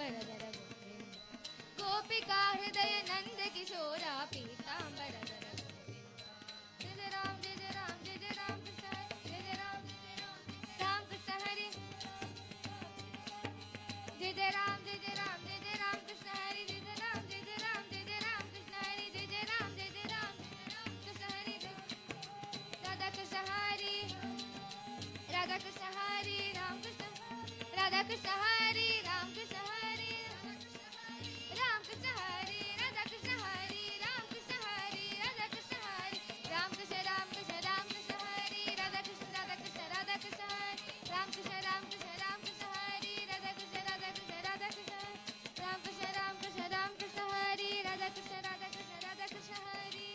ಪೀತಾಂಬರಧರ ಗೋವಿಂದ ಗೋಪಿಕಾ ಹೃದಯ ನಂದ ಕಿಶೋರ ಪೀತಾಂಬರಧರ ಗೋವಿಂದ ಜಯ ಜಯ ರಾಮ ಜಯ ಜಯ ರಾಮ ಜಯ ಜಯ ರಾಮ ಕೃಷ್ಣ ಜಯ ಜಯ ರಾಮ ರಾಮ ಕೃಷ್ಣ ಹರಿ जय जय राम जय जय राम जय जय राम कृष्ण हरि जय जय राम जय जय राम जय जय राम कृष्ण हरि जय जय राम जय जय राम कृष्ण हरि राधा कृष्ण हरि राधा कृष्ण हरि राम कृष्ण राधा कृष्ण हरि राम कृष्ण हरि राम कृष्ण हरि राधा कृष्ण हरि राम कृष्ण हरि राधा कृष्ण हरि राम कृष्ण राम कृष्ण राम कृष्ण हरि राधा कृष्ण राधा कृष्ण राधा कृष्ण हरि राम कृष्ण राम कृष्ण राम कृष्ण हरि राधा कृष्ण राधा कृष्ण राधा कृष्ण राम कृष्ण राम कृष्ण राम कृष्ण हरि राधा कृष्ण राधा कृष्ण राधा कृष्ण हरि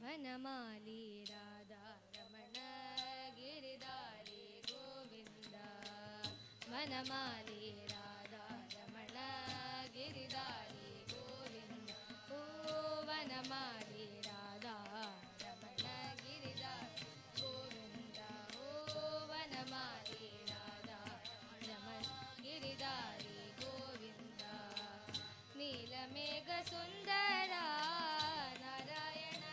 वनमाली राधा रमण गिरिधारी गोविंद वनमाली राधा रमण गिरिधारी गोविंद ओ वनमाली राधा रमण गिरिधारी गोविंद ओ वनमाली राधा रमण गिरिधारी गोविंद नीलमेघ सुंदर नारायण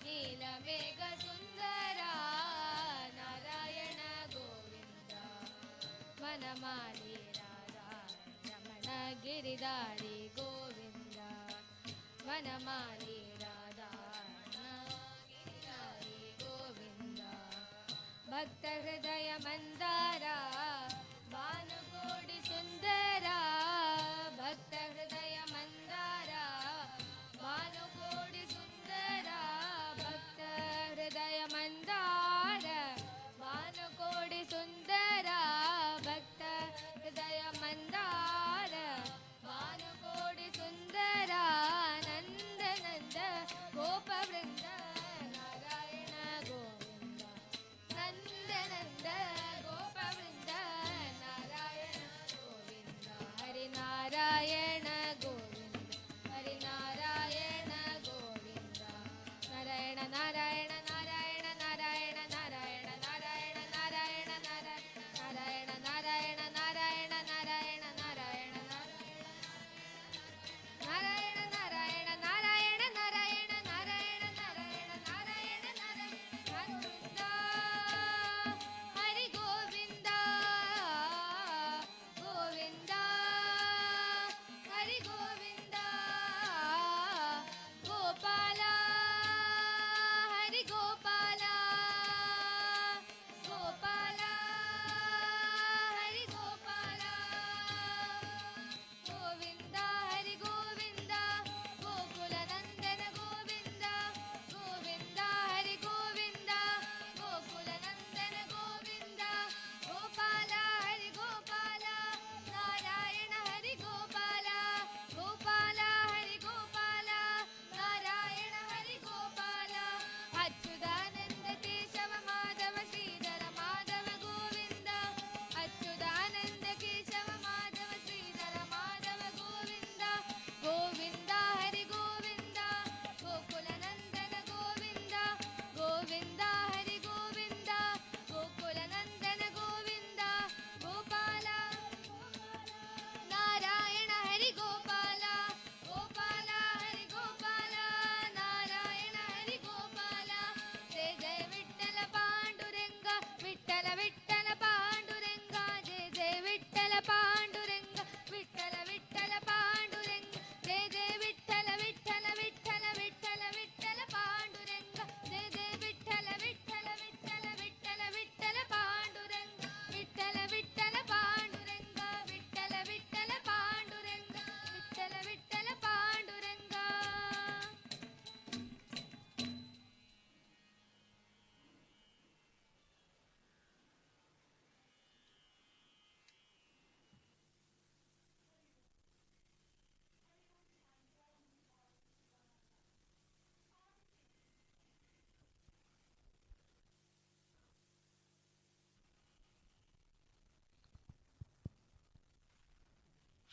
नीलमेघ सुंदर नारायण गोविंद वनमाली राधा रमण गिरिधारी गोविंद वनमाली राधा गिरिधारी गोविंद भक्त हृदय मंदार भानुकोटि सुंदर भक्त हृदय मंदार भानुकोटि सुंदर भक्त हृदय मंदार भानुकोटि सुंदर भक्त हृदय मंदार भानुकोटि सुंदर नंद नंद गोप वृंद नारायण गोविंद नंद नंद गोप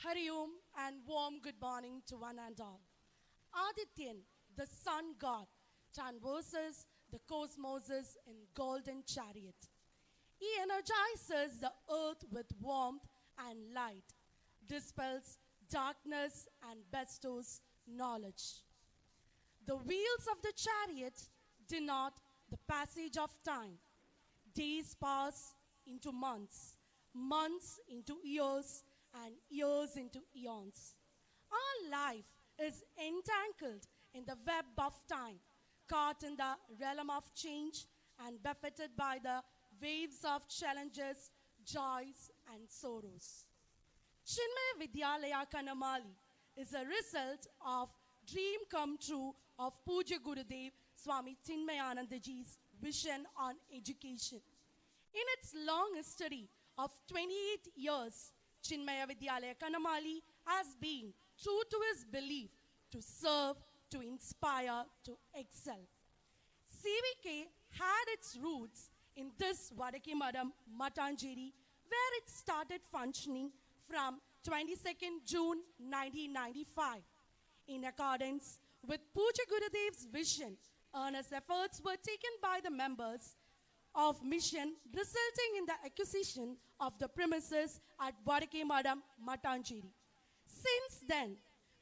Hari Om and warm good morning to one and all. Adityan, the sun god, traverses the cosmos in golden chariot. He energizes the earth with warmth and light, dispels darkness and bestows knowledge. The wheels of the chariot denote the passage of time. Days pass into months, months into years, and years into eons. Our life is entangled in the web of time, caught in the realm of change and buffeted by the waves of challenges, joys, and sorrows. Chinmaya Vidyalaya Kanamali is a result of dream come true of Puja Gurudev Swami Chinmayanandaji's vision on education. In its long history of 28 years, Chinmaya Vidyalaya Kanamali has been true to his belief to serve, to inspire, to excel. CVK had its roots in this Vadakimadam Matanjeri, where it started functioning from 22nd June 1995. In accordance with Puja Gurudev's vision, earnest efforts were taken by the members of mission, resulting in the acquisition of the premises at Vadakimadam Matanjeri. Since then,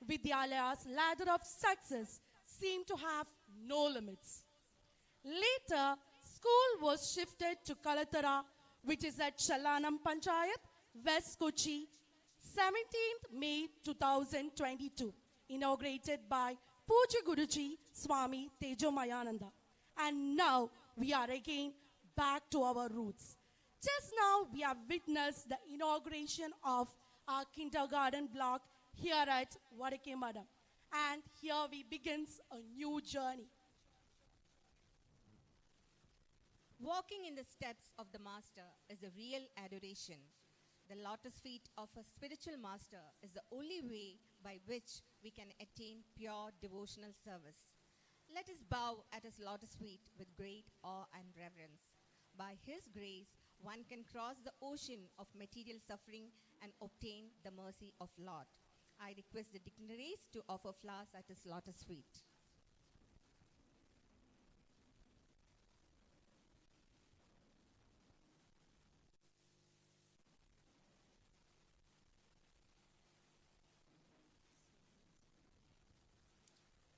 Vidyalaya's ladder of success seemed to have no limits. Later, school was shifted to Kalatara, which is at Chalanam Panchayat, West Kochi, 17th May 2022, inaugurated by Puja Guruji Swami Tejomayananda. And now we are again back to our roots. Just now we have witnessed the inauguration of our kindergarten block here at Vadakimadam. And here we begins a new journey. Walking in the steps of the Master is a real adoration. The lotus feet of a spiritual master is the only way by which we can attain pure devotional service. Let us bow at his lotus feet with great awe and reverence. By his grace, one can cross the ocean of material suffering and obtain the mercy of Lord. I request the dignitaries to offer flowers at his lotus feet.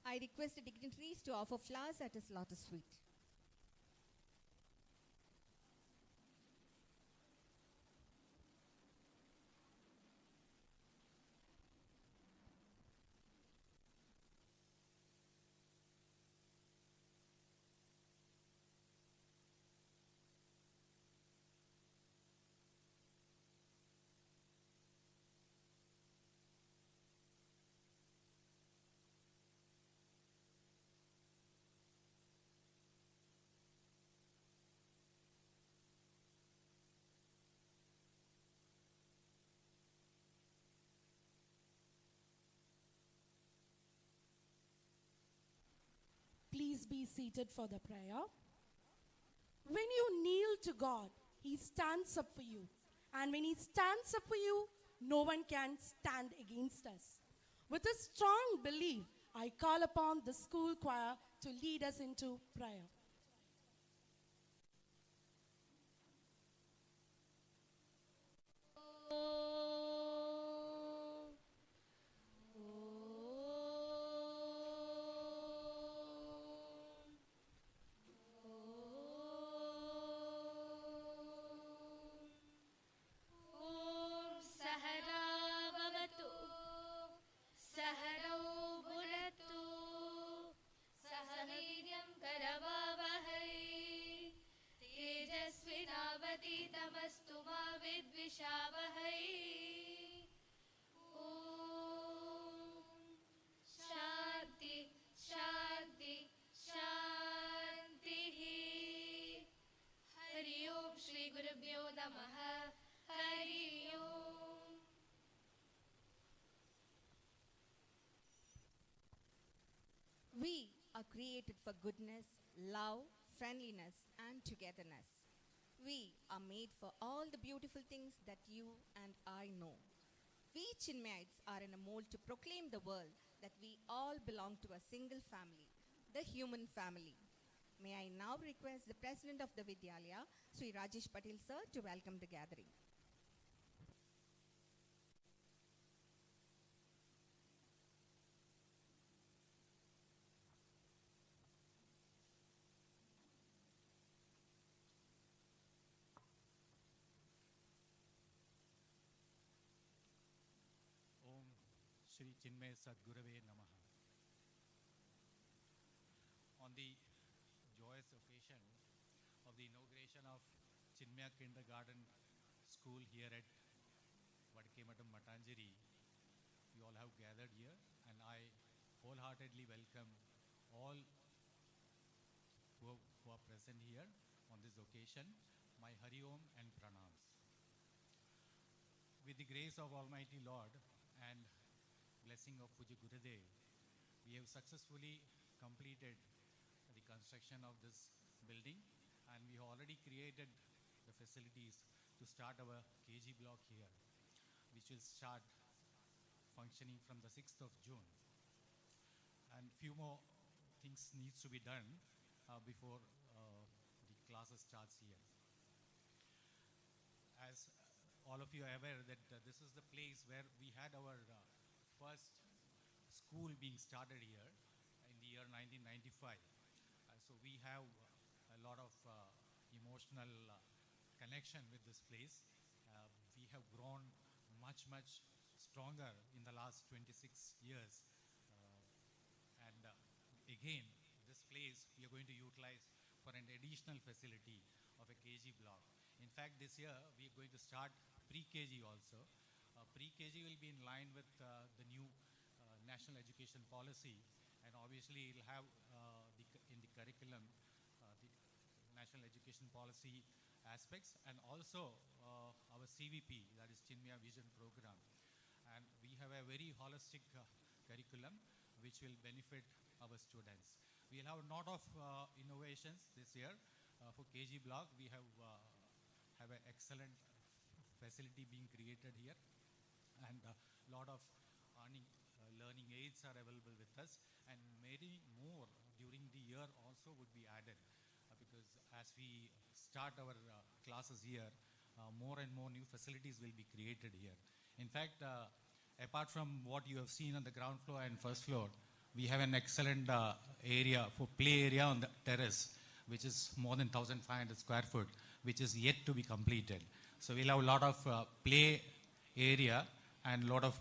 I request the dignitaries to offer flowers at his lotus feet. Please be seated for the prayer. When you kneel to God, He stands up for you. And when He stands up for you, no one can stand against us. With a strong belief, I call upon the school choir to lead us into prayer. तेजस्विनावतीतमस्तु मा विद्विषावहै ॐ शान्ति शान्ति शान्तिः हरि ओम श्री गुरुभ्यो नमः हरि ओम We are created for goodness, love, friendliness, and togetherness. We are made for all the beautiful things that you and I know. We Chinmayites are in a mold to proclaim the world that we all belong to a single family, the human family. May I now request the President of the Vidyalaya, Sri Rajesh Patil sir, to welcome the gathering. Om Shri Chinmaya Sadgurave Namaha. On the joyous occasion of the inauguration of Chinmaya Kindergarten School here at Vadkematam Matanjiri, you all have gathered here, and I wholeheartedly welcome all who are present here on this occasion. My Hari Om and Pranams. With the grace of Almighty Lord and blessing of Puja Gurudev, we have successfully completed the construction of this building, and we have already created the facilities to start our KG block here, which will start functioning from the 6th of June. And few more things needs to be done before the classes starts here. As all of you are aware that this is the place where we had our first school being started here in the year 1995. So we have a lot of emotional connection with this place. We have grown much stronger in the last 26 years. And again, this place we are going to utilize for an additional facility of a KG block. In fact, this year we are going to start pre-KG also. Pre-KG will be in line with the new national education policy, and obviously it will have in the curriculum the national education policy aspects, and also our CVP, that is Chinmaya Vision program. And we have a very holistic curriculum which will benefit our students. We will have a lot of innovations this year. For KG block, we have an excellent facility being created here, and a lot of learning aids are available with us, and many more during the year also would be added, because as we start our classes here, more and more new facilities will be created here. In fact, apart from what you have seen on the ground floor and first floor, we have an excellent area for play area on the terrace, which is more than 1,500 square foot, which is yet to be completed. So we'll have a lot of play area and a lot of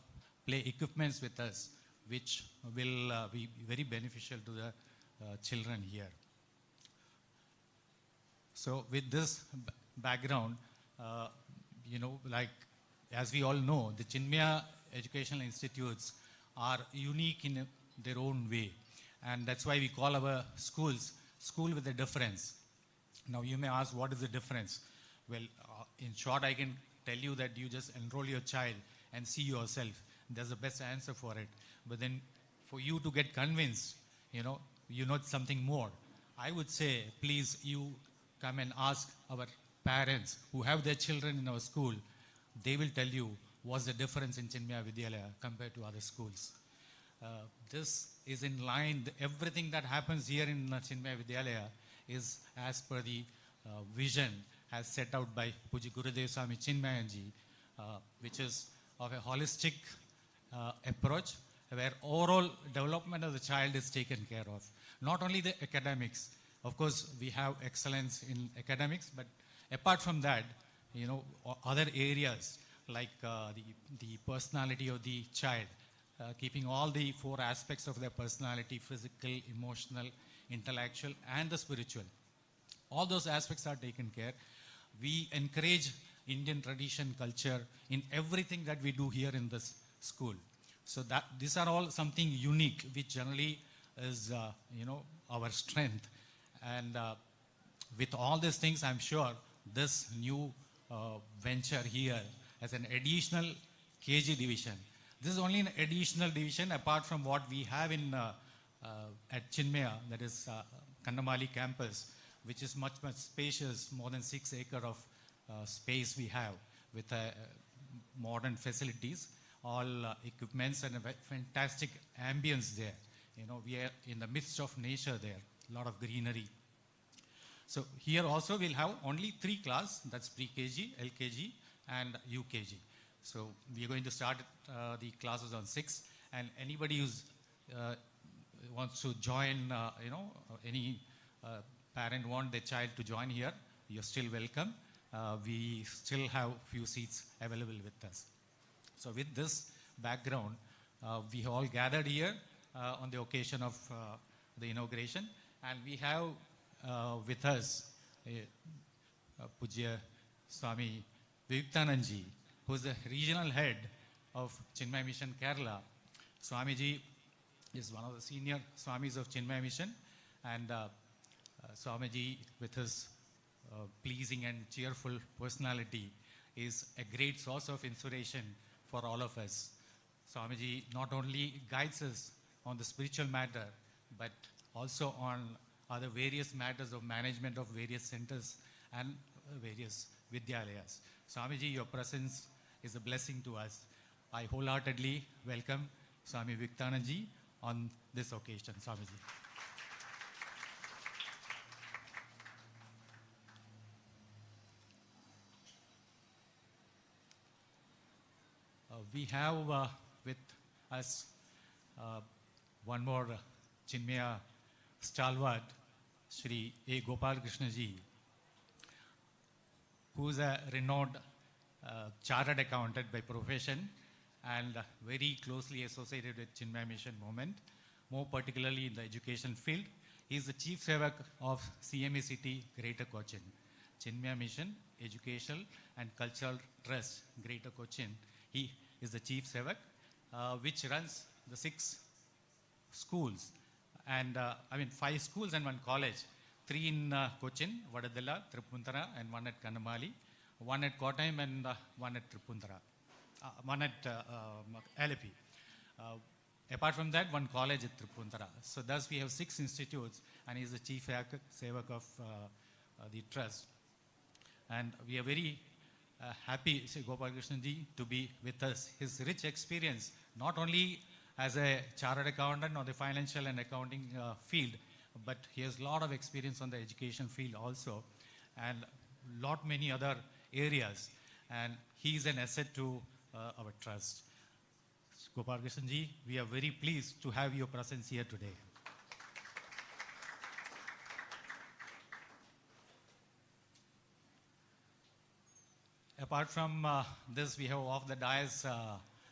play equipments with us, which will be very beneficial to the children here. So with this background, like as we all know, the Chinmaya educational institutes are unique in their own way, and that's why we call our schools school with a difference. Now you may ask, what is the difference? Well, in short, I can tell you that you just enroll your child and see yourself. That's the best answer for it. But then for you to get convinced, you know something more, I would say, please, you come and ask our parents who have their children in our school. They will tell you what's the difference in Chinmaya Vidyalaya compared to other schools. This is in line, everything that happens here in Chinmaya Vidyalaya is as per the vision as set out by Puji Gurudev Swami Chinmayanji, which is of a holistic approach where overall development of the child is taken care of. Not only the academics, of course we have excellence in academics, but apart from that, other areas like the personality of the child, keeping all the four aspects of their personality: physical, emotional, intellectual, and the spiritual. All those aspects are taken care. We encourage Indian tradition, culture in everything that we do here in this school. So that these are all something unique, which generally is our strength. And with all these things, I'm sure this new venture here as an additional KG division. This is only an additional division apart from what we have in at Chinmaya, that is Kandamali campus, which is much spacious, more than 6 acres of space we have with modern facilities. all equipments and a fantastic ambience there. You know, we are in the midst of nature there, a lot of greenery. So here also we'll have only 3 classes, that's pre-KG, LKG and UKG. So we are going to start the classes on 6, and anybody who's wants to join, any parent want their child to join here, you're still welcome. We still have few seats available with us. So with this background, we all gathered here on the occasion of the inauguration, and we have with us Pujya Swami Vidyalaya, who is the regional head of Chinmaya Mission Kerala. Swamiji is one of the senior Swamis of Chinmaya Mission, and Swamiji, with his pleasing and cheerful personality, is a great source of inspiration for all of us. Swamiji not only guides us on the spiritual matter, but also on other various matters of management of various centers and various Vidyalayas. Swamiji, your presence is a blessing to us. I wholeheartedly welcome Swami Vidyalaya on this occasion. Swamiji. We have with us one more Chinmaya stalwart, Shri A. Gopal Krishna ji, who is a renowned chartered accountant by profession and very closely associated with Chinmaya Mission movement, more particularly in the education field. He is the Chief Sevak of CME City, Greater Cochin. Chinmaya Mission Educational and Cultural Trust, Greater Cochin. He is the Chief Sevak, which runs the 6 schools, and 5 schools and 1 college. 3 in Cochin, Vadadala, Tripuntara, and 1 at Kannamali, 1 at Kottayam, and 1 at Tripuntara, 1 at Alleppey. Apart from that, 1 college at Tripuntara. So thus we have 6 institutes, and he is the Chief Sevak of the trust. And we are very happy, Sri Gopal Krishnan ji, to be with us. His rich experience, not only as a chartered accountant on the financial and accounting field, but he has a lot of experience on the education field also, and many other areas. And he is an asset to our trust. Gopal Krishnan ji, we are very pleased to have your presence here today. Apart from this, we have off the dais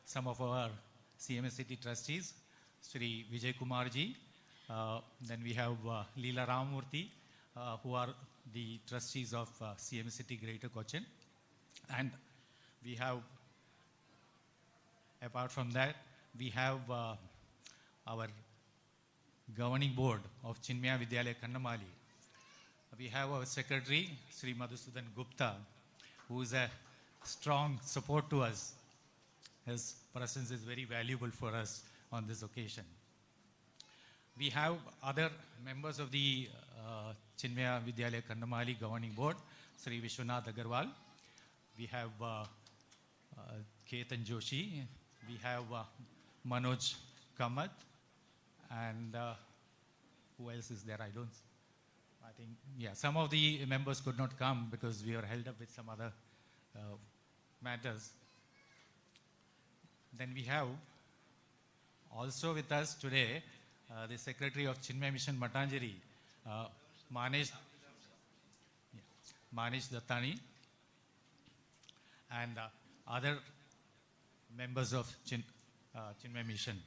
some of our CMS City trustees, Sri Vijay Kumar ji. Then we have Leela Ramamurthy, who are the trustees of CMS City Greater Cochin. And we have, apart from that, we have our governing board of Chinmaya Vidyalaya Kannamali. We have our secretary, Sri Madhusudan Gupta, who is a strong support to us. His presence is very valuable for us on this occasion. We have other members of the Chinmaya Vidyalaya Kannamali Governing Board, Sri Vishwanath Agarwal. We have Ketan Joshi. We have Manoj Kamath. And who else is there? I think, yeah, some of the members could not come because we are held up with some other matters. Then we have also with us today the Secretary of Chinmaya Mission Matanjari, Manish Dattani, and other members of Chinmaya Mission.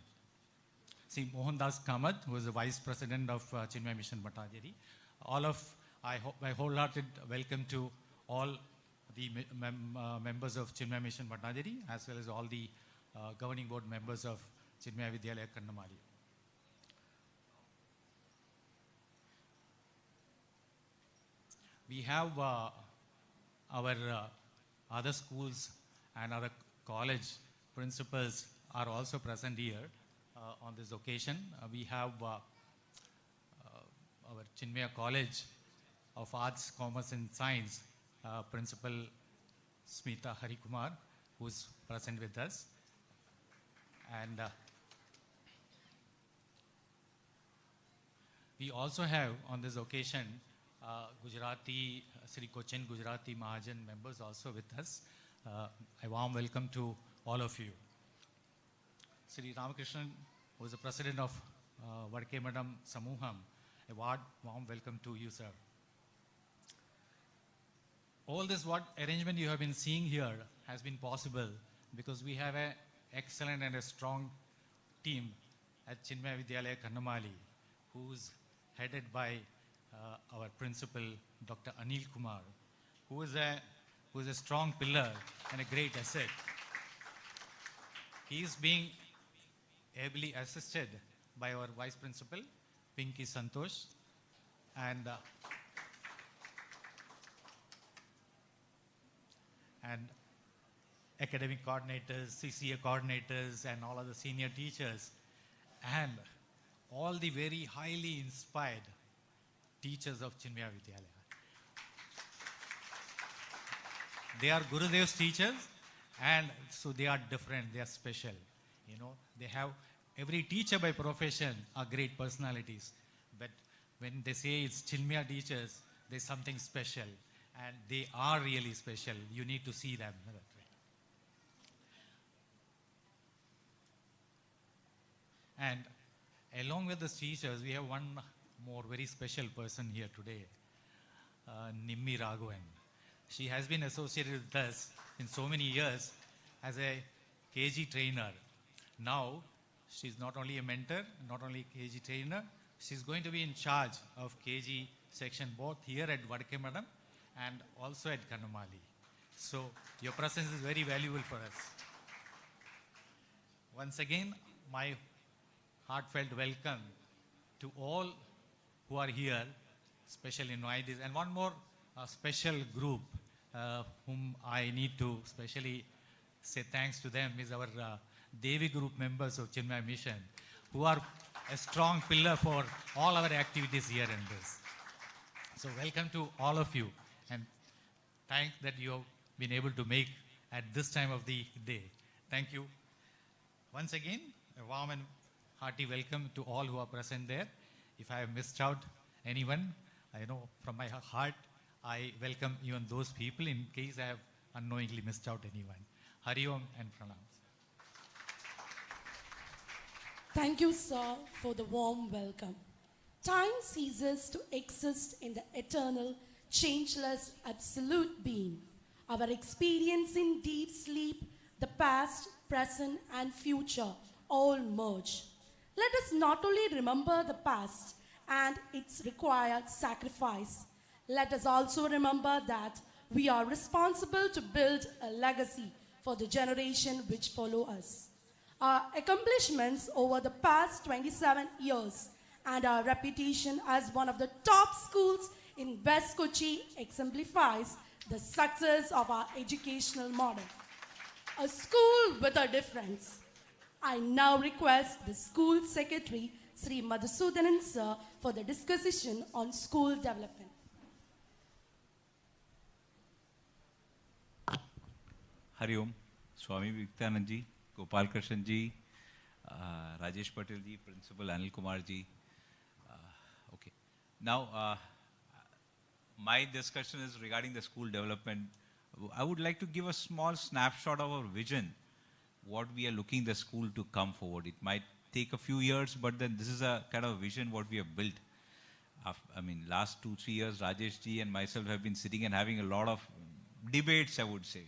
See, Mohandas Kamath, who is the Vice President of Chinmaya Mission Matanjari. I wholehearted welcome to all the members of Chinmaya Mission Matanjari, as well as all the governing board members of Chinmaya Vidyalaya Kannamali. We have our other schools and other college principals are also present here on this occasion. We have our Chinmaya College of Arts, Commerce and Science Principal Smita Harikumar, who is present with us. And we also have on this occasion Gujarati, Sri Cochin Gujarati Mahajan members also with us. A warm welcome to all of you. Sri Ramakrishnan, who is the president of Vadke Madam Samuham, a warm welcome to you, sir. All this what arrangement you have been seeing here has been possible because we have an excellent and a strong team at Chinmaya Vidyalaya Kannamali, who's headed by our principal, Dr. Anil Kumar, who is a strong pillar and a great asset. He is being ably assisted by our vice principal, Pinky Santosh, and academic coordinators, CCA coordinators, and all other senior teachers, and all the very highly inspired teachers of Chinmaya Vidyalaya. They are Gurudev's teachers, and so they are different, they are special. You know, they have, every teacher by profession are great personalities, but when they say it's Chinmaya teachers, there's something special, and they are really special. You need to see them that way. And along with the teachers, we have one more very special person here today, Nimmi Raghavan. She has been associated with us in so many years as a KG trainer. Now, she's not only a mentor, not only a KG trainer, she's going to be in charge of KG section both here at Vadke Madam and also at Kannamali. So, your presence is very valuable for us. Once again, my heartfelt welcome to all who are here, special invitees, and one more special group whom I need to specially say thanks to them is our Devi group members of Chinmaya Mission, who are a strong pillar for all our activities here in this. So welcome to all of you, and thanks that you have been able to make at this time of the day. Thank you. Once again, a warm and hearty welcome to all who are present there. If I have missed out anyone, I know from my heart, I welcome even those people in case I have unknowingly missed out anyone. Hari Om and Pranam. Thank you, sir, for the warm welcome. Time ceases to exist in the eternal, changeless, absolute being. Our experience in deep sleep, the past, present, and future all merge. Let us not only remember the past and its required sacrifice, let us also remember that we are responsible to build a legacy for the generation which follow us. Our accomplishments over the past 27 years and our reputation as one of the top schools in West Kochi exemplifies the success of our educational model. A school with a difference. I now request the school secretary, Sri Madhusudanan sir, for the discussion on school development. Hari Om, Swami Vivekanand ji, Gopal Krishnan ji, Rajesh Patel ji, Principal Anil Kumar ji. Okay. Now, my discussion is regarding the school development. I would like to give a small snapshot of our vision, what we are looking the school to come forward. It might take a few years, but then this is a kind of vision what we have built. I mean, last 2-3 years, Rajesh ji and myself have been sitting and having a lot of debates, I would say.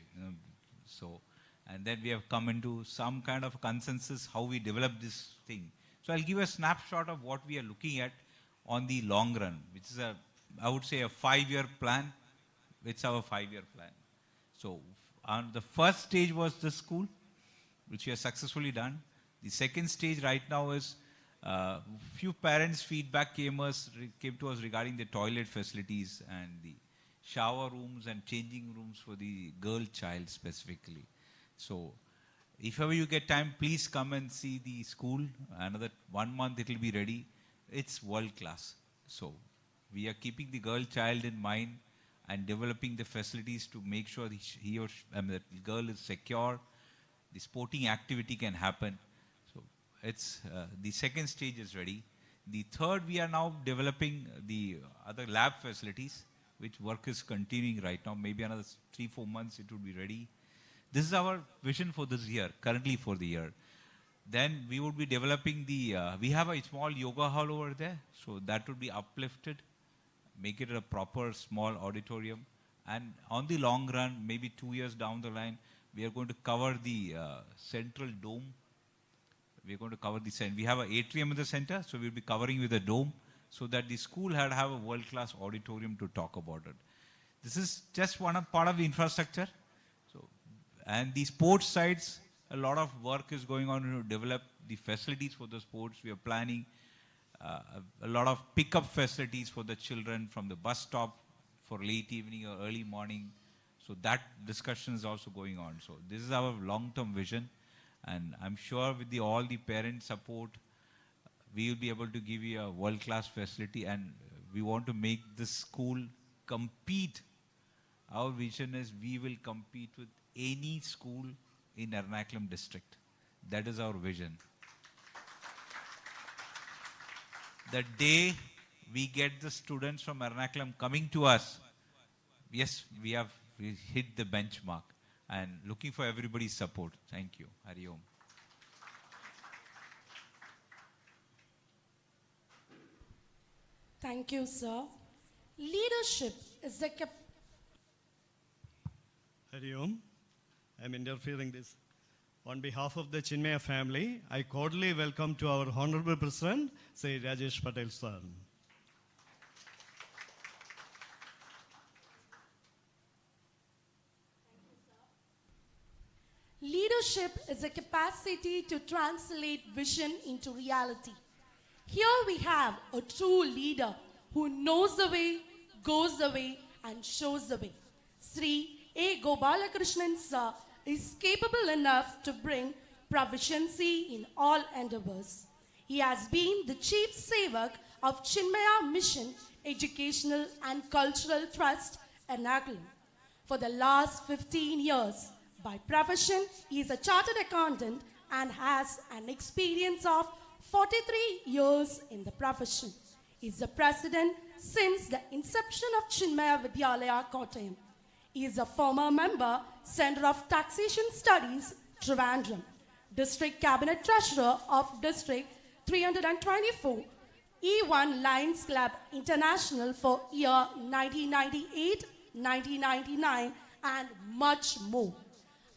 And then we have come into some kind of consensus how we develop this thing. So I'll give a snapshot of what we are looking at on the long run, which is I would say a 5-year plan. It's our 5-year plan. So on the first stage was the school, which we have successfully done. The second stage right now is few parents' feedback came to us regarding the toilet facilities and the shower rooms and changing rooms for the girl child specifically. So if ever you get time, please come and see the school. Another 1 month it will be ready. It's world class. So we are keeping the girl child in mind and developing the facilities to make sure the girl is secure, the sporting activity can happen. the second stage is ready. The third, we are now developing the other lab facilities, which work is continuing right now. Maybe another 3-4 months it would be ready. This is our vision for this year, currently for the year. Then we would be developing we have a small yoga hall over there, so that would be uplifted, make it a proper small auditorium. And on the long run, maybe 2 years down the line, we are going to cover the central dome. We are going to cover the center. We have an atrium in the center, so we'll be covering with a dome, so that the school had have a world-class auditorium to talk about it. This is just part of the infrastructure. So, and the sports sides, a lot of work is going on to develop the facilities for the sports. We are planning a lot of pickup facilities for the children from the bus stop for late evening or early morning. So that discussion is also going on. So this is our long-term vision. And I'm sure with all the parent support, we will be able to give you a world-class facility. And we want to make this school compete. Our vision is we will compete with any school in Ernakulam district. That is our vision. The day we get the students from Ernakulam coming to us, yes, we hit the benchmark, and looking for everybody's support. Thank you. Hari Om. Thank you, sir. Leadership is the Hari Om. I'm interfering this. On behalf of the Chinmaya family, I cordially welcome to our Honorable President, Sri Rajesh Patel sir. Leadership is a capacity to translate vision into reality. Here we have a true leader who knows the way, goes the way, and shows the way. Sri A. Gopalakrishnan sir is capable enough to bring proficiency in all endeavors. He has been the Chief Sevak of Chinmaya Mission Educational and Cultural Trust, Ernakulam, for the last 15 years. By profession, he is a chartered accountant and has an experience of 43 years in the profession. He is the president since the inception of Chinmaya Vidyalaya, Kottayam. He is a former member, Center of Taxation Studies, Trivandrum, District Cabinet Treasurer of District 324, E1 Lions Club International for year 1998, 1999, and much more.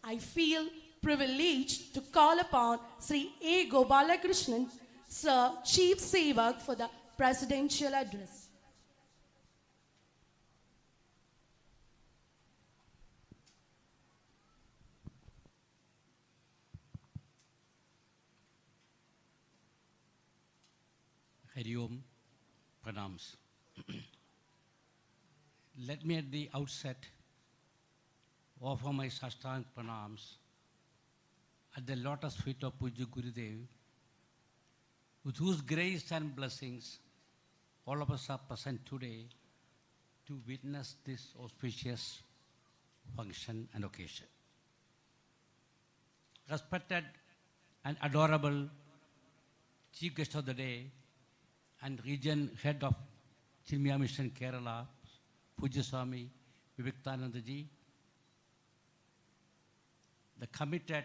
I feel privileged to call upon Sri A. Gopalakrishnan, Sir, Chief Sevak, for the presidential address. Hari Om, pranams. Let me at the outset offer my Sashtang pranams at the lotus feet of Pujya Gurudev, with whose grace and blessings all of us are present today to witness this auspicious function and occasion. Respected and adorable Chief Guest of the Day and Region Head of Chinmaya Mission Kerala, Pujya Swami Vivekananda Ji, the committed,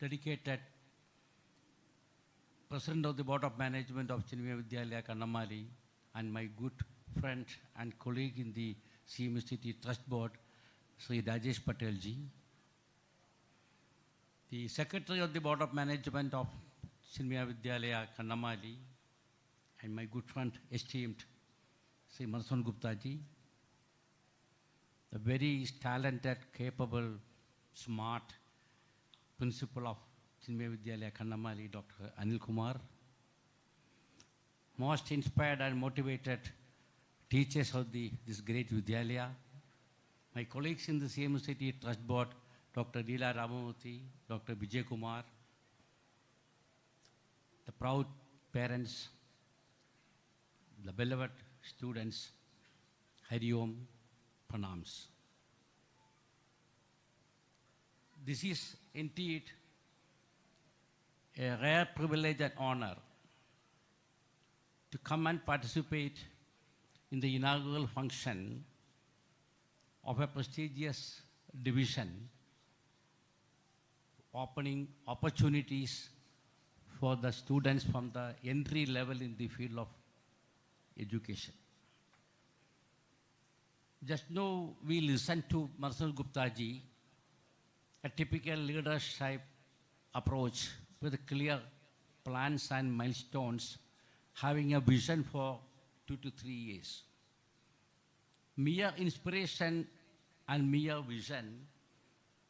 dedicated President of the Board of Management of Chinmaya Vidyalaya, Kannamali, and my good friend and colleague in the CMCT Trust Board, Sri Rajesh Patel Ji, the Secretary of the Board of Management of Chinmaya Vidyalaya, Kannamali, and my good friend, esteemed Sri Marson Gupta Ji, the very talented, capable, smart Principal of Chinmaya Vidyalaya, Kannamali, Dr. Anil Kumar, most inspired and motivated teachers of this great Vidyalaya, my colleagues in the CMCT Trust Board, Dr. Leela Ramamurthy, Dr. Vijay Kumar, the proud parents, the beloved students, Hari Om, pranams. This is indeed a rare privilege and honor to come and participate in the inaugural function of a prestigious division, opening opportunities for the students from the entry level in the field of education. Just now we listened to Marcel Gupta ji, a typical leadership approach with clear plans and milestones, having a vision for 2 to 3 years. Mere inspiration and mere vision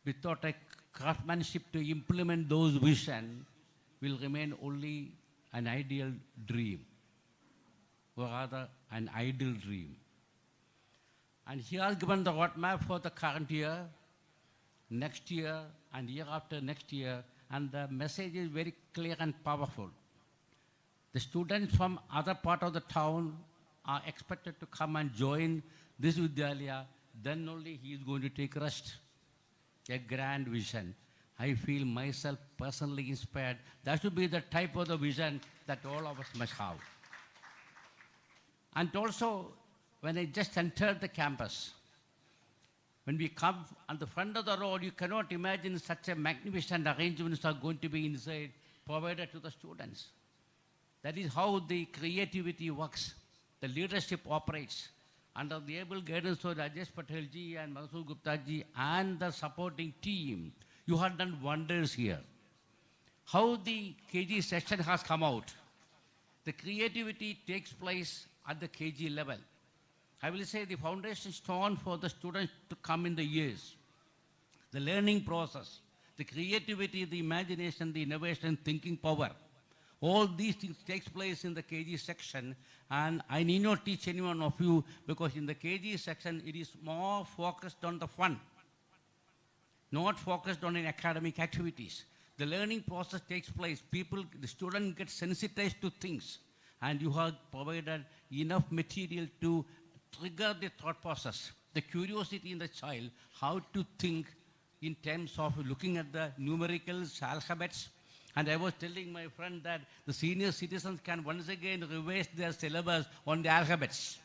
without a craftsmanship to implement those vision will remain only an ideal dream, or rather an ideal dream. And he has given the roadmap for the current year, next year, and year after next year, and the message is very clear and powerful. The students from other part of the town are expected to come and join this Vidyalaya, then only he is going to take rest. A grand vision. I feel myself personally inspired. That should be the type of the vision that all of us must have. And also, when I just entered the campus, when we come on the front of the road, you cannot imagine such a magnificent arrangements are going to be inside, provided to the students. That is how the creativity works. The leadership operates under the able guidance of Rajesh Patel ji and Mansur Gupta ji and the supporting team. You have done wonders here. How the KG section has come out. The creativity takes place at the KG level. I will say the foundation stone for the students to come in the years. The learning process, the creativity, the imagination, the innovation, thinking power. All these things takes place in the KG section, and I need not teach any one of you because in the KG section it is more focused on the fun, not focused on academic activities. The learning process takes place. The student gets sensitized to things, and you have provided enough material to trigger the thought process, the curiosity in the child, how to think in terms of looking at the numericals, alphabets. And I was telling my friend that the senior citizens can once again revise their syllabus on the alphabets.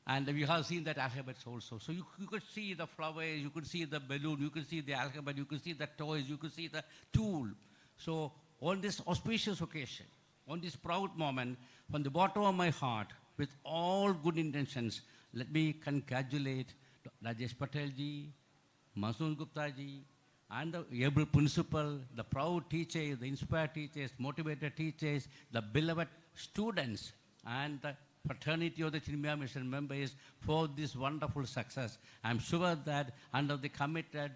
And we have seen that alphabets also. So you could see the flowers, you could see the balloon, you could see the alphabet, you could see the toys, you could see the tool. So on this auspicious occasion, on this proud moment, from the bottom of my heart, with all good intentions, let me congratulate Rajesh Patel ji, Masoon Gupta ji, and the able principal, the proud teachers, the inspired teachers, motivated teachers, the beloved students, and the fraternity of the Chinmaya Mission members for this wonderful success. I'm sure that under the committed,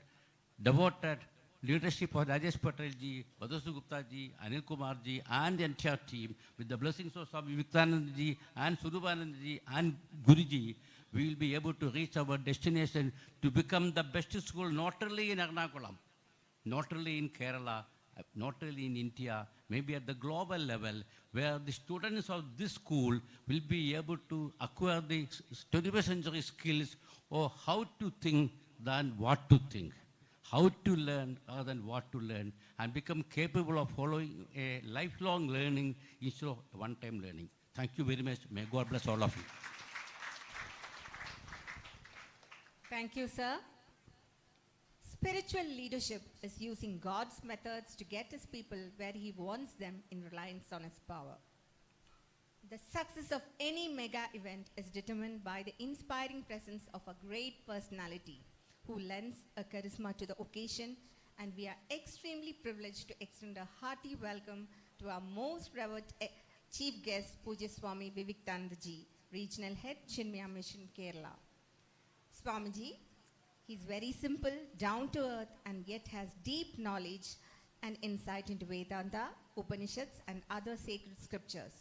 devoted leadership of Rajesh Patel ji, Madhusu Gupta ji, Anil Kumar ji, and the entire team, with the blessings of Swami Vidyalaya ji and Surubanand ji and Guru ji, we will be able to reach our destination to become the best school not only in Ernakulam, not only in Kerala, not only in India, maybe at the global level, where the students of this school will be able to acquire the 21st century skills of how to think than what to think, how to learn rather than what to learn, and become capable of following a lifelong learning instead of one-time learning. Thank you very much. May God bless all of you. Thank you, sir. Spiritual leadership is using God's methods to get his people where he wants them in reliance on his power. The success of any mega event is determined by the inspiring presence of a great personality who lends a charisma to the occasion, and we are extremely privileged to extend a hearty welcome to our most revered chief guest, Pujya Swami Vivekananda ji, Regional Head, Chinmaya Mission, Kerala. Swamiji, he's very simple, down to earth, and yet has deep knowledge and insight into Vedanta, Upanishads, and other sacred scriptures.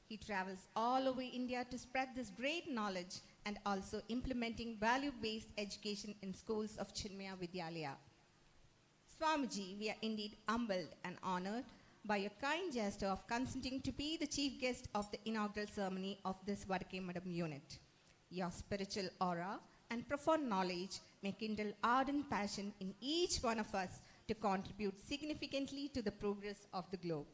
He travels all over India to spread this great knowledge and also implementing value-based education in schools of Chinmaya Vidyalaya. Swamiji, we are indeed humbled and honored by your kind gesture of consenting to be the chief guest of the inaugural ceremony of this Vadake Madam unit. Your spiritual aura and profound knowledge may kindle ardent passion in each one of us to contribute significantly to the progress of the globe.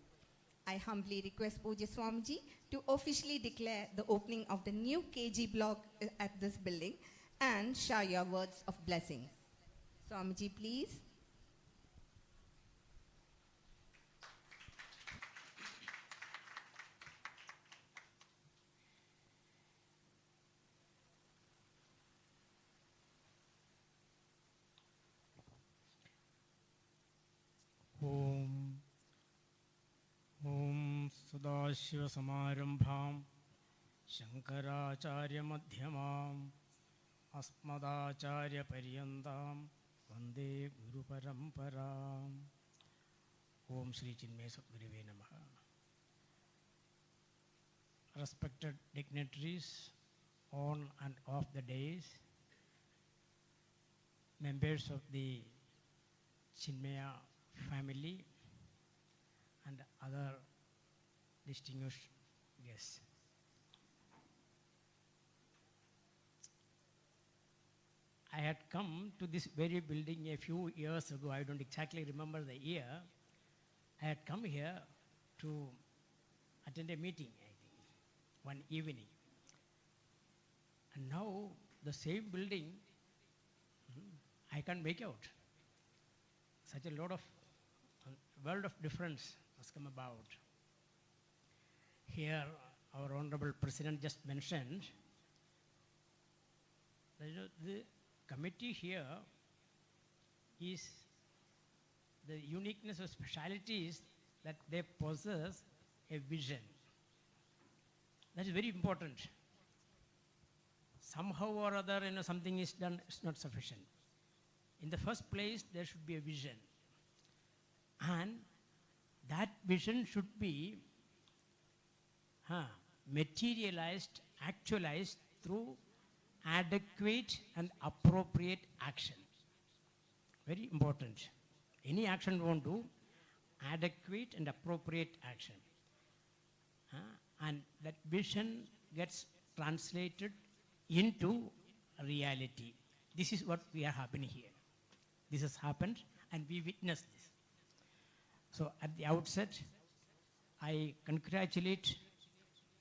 I humbly request Pujya Swamiji to officially declare the opening of the new KG block at this building and share your words of blessing. Swamiji, please. ॐ सदाशिवसमारम्भां शङ्कराचार्यमध्यमाम् अस्मदाचार्यपर्यन्तां वन्दे गुरुपरम्पराम् ॐ श्री चिन्मय सद्गुरुवे नमः. Respected dignitaries on and off the days, members of the Chinmaya family and other distinguished guests. I had come to this very building a few years ago. I don't exactly remember the year. I had come here to attend a meeting, I think, one evening. And now the same building, I can't make out. Such a lot of world of difference has come about. Here, our Honorable President just mentioned that the committee here is the uniqueness or speciality is that they possess a vision. That is very important. Somehow or other, something is done, it's not sufficient. In the first place, there should be a vision. And that vision should be materialized, actualized through adequate and appropriate action. Very important. Any action won't do, adequate and appropriate action. And that vision gets translated into reality. This is what we are happening here. This has happened and we witnessed this. So at the outset, I congratulate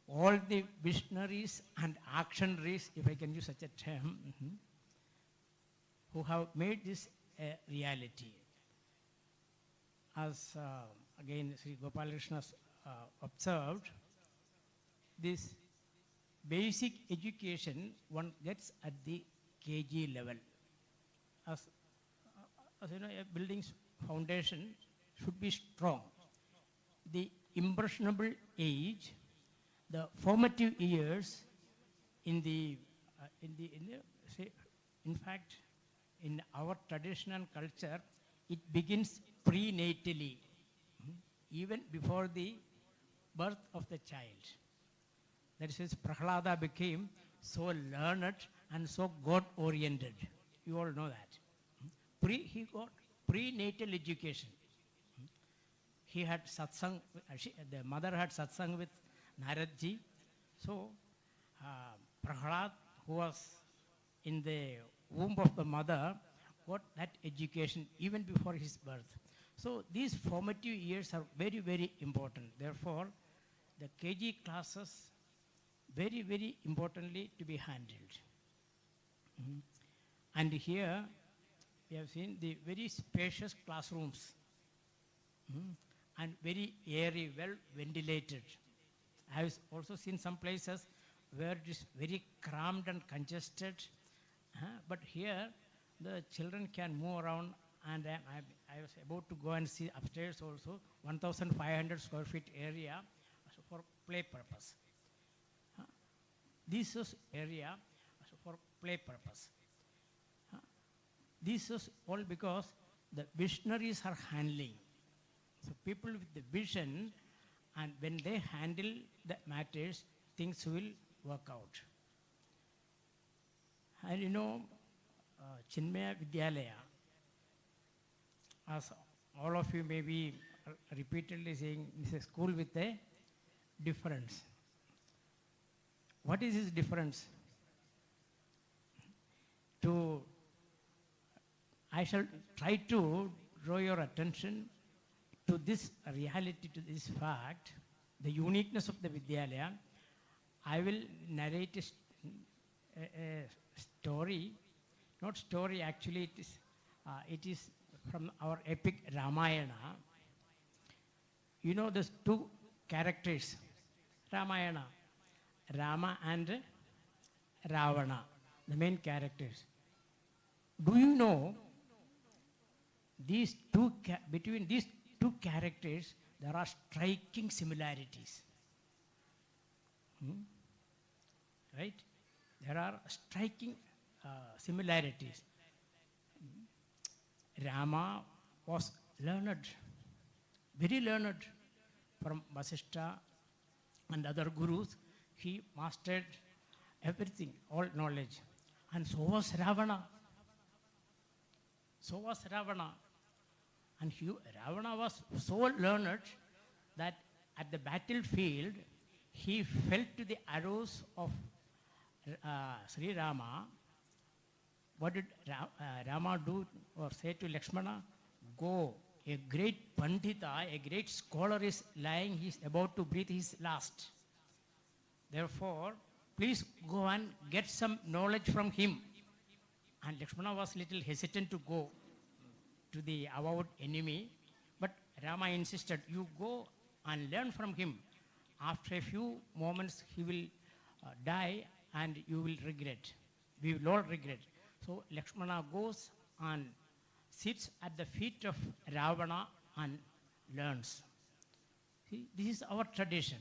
all the visionaries and actionaries, if I can use such a term, who have made this a reality. As again Sri Gopalakrishna has observed, this basic education one gets at the KG level. As you know, a building's foundation should be strong. The impressionable age, the formative years in fact, in our tradition and culture, it begins prenatally, even before the birth of the child. That is, Prahlada became so learned and so God-oriented. You all know that. He got prenatal education. He had satsang, the mother had satsang with Naradji. So, Prahlad, who was in the womb of the mother, got that education even before his birth. So, these formative years are very, very important. Therefore, the KG classes, very, very importantly to be handled. And here, we have seen the very spacious classrooms and very airy, well ventilated. I have also seen some places where it is very cramped and congested, but here the children can move around, and I was about to go and see upstairs also 1,500 square feet area for play purpose. This is area for play purpose. This is all because the visionaries are handling. So people with the vision, and when they handle the matters, things will work out. And you know, Chinmaya Vidyalaya, as all of you may be repeatedly saying, is a school with a difference. What is his difference? I shall try to draw your attention to this reality, to this fact, the uniqueness of the Vidyalaya. I will narrate a story, not story actually, it is from our epic Ramayana. You know those two characters, Ramayana, Rama and Ravana, the main characters. Do you know between these two characters there are striking similarities? Right? There are striking similarities. Rama was learned, very learned from Vasishtha and other gurus. He mastered everything, all knowledge. And so was Ravana. So was Ravana. And Ravana was so learned that at the battlefield, he fell to the arrows of Sri Rama. What did Rama do or say to Lakshmana? Go, a great Pandita, a great scholar is lying, he is about to breathe his last. Therefore, please go and get some knowledge from him. And Lakshmana was little hesitant to go to the avowed enemy, but Rama insisted, you go and learn from him. After a few moments, he will die and you will regret. We will all regret. So Lakshmana goes and sits at the feet of Ravana and learns. See, this is our tradition.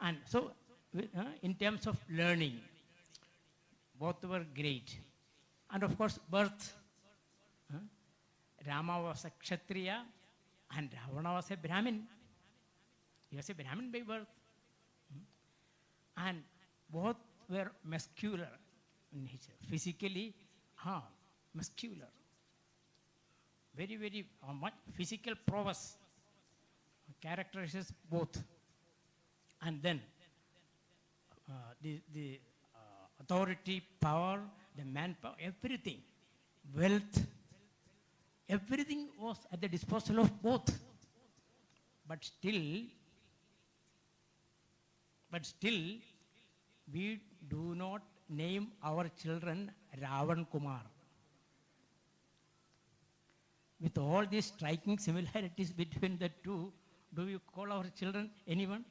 And so, in terms of learning, both were great. And of course, birth. Rama was a Kshatriya and Ravana was a Brahmin. He was a Brahmin by birth. And both were muscular in nature. Physically, muscular. Very, very much physical prowess characterizes both. And then the authority, power, the manpower, everything, wealth, everything was at the disposal of both. But still, we do not name our children Ravan Kumar. With all these striking similarities between the two, do you call our children anyone?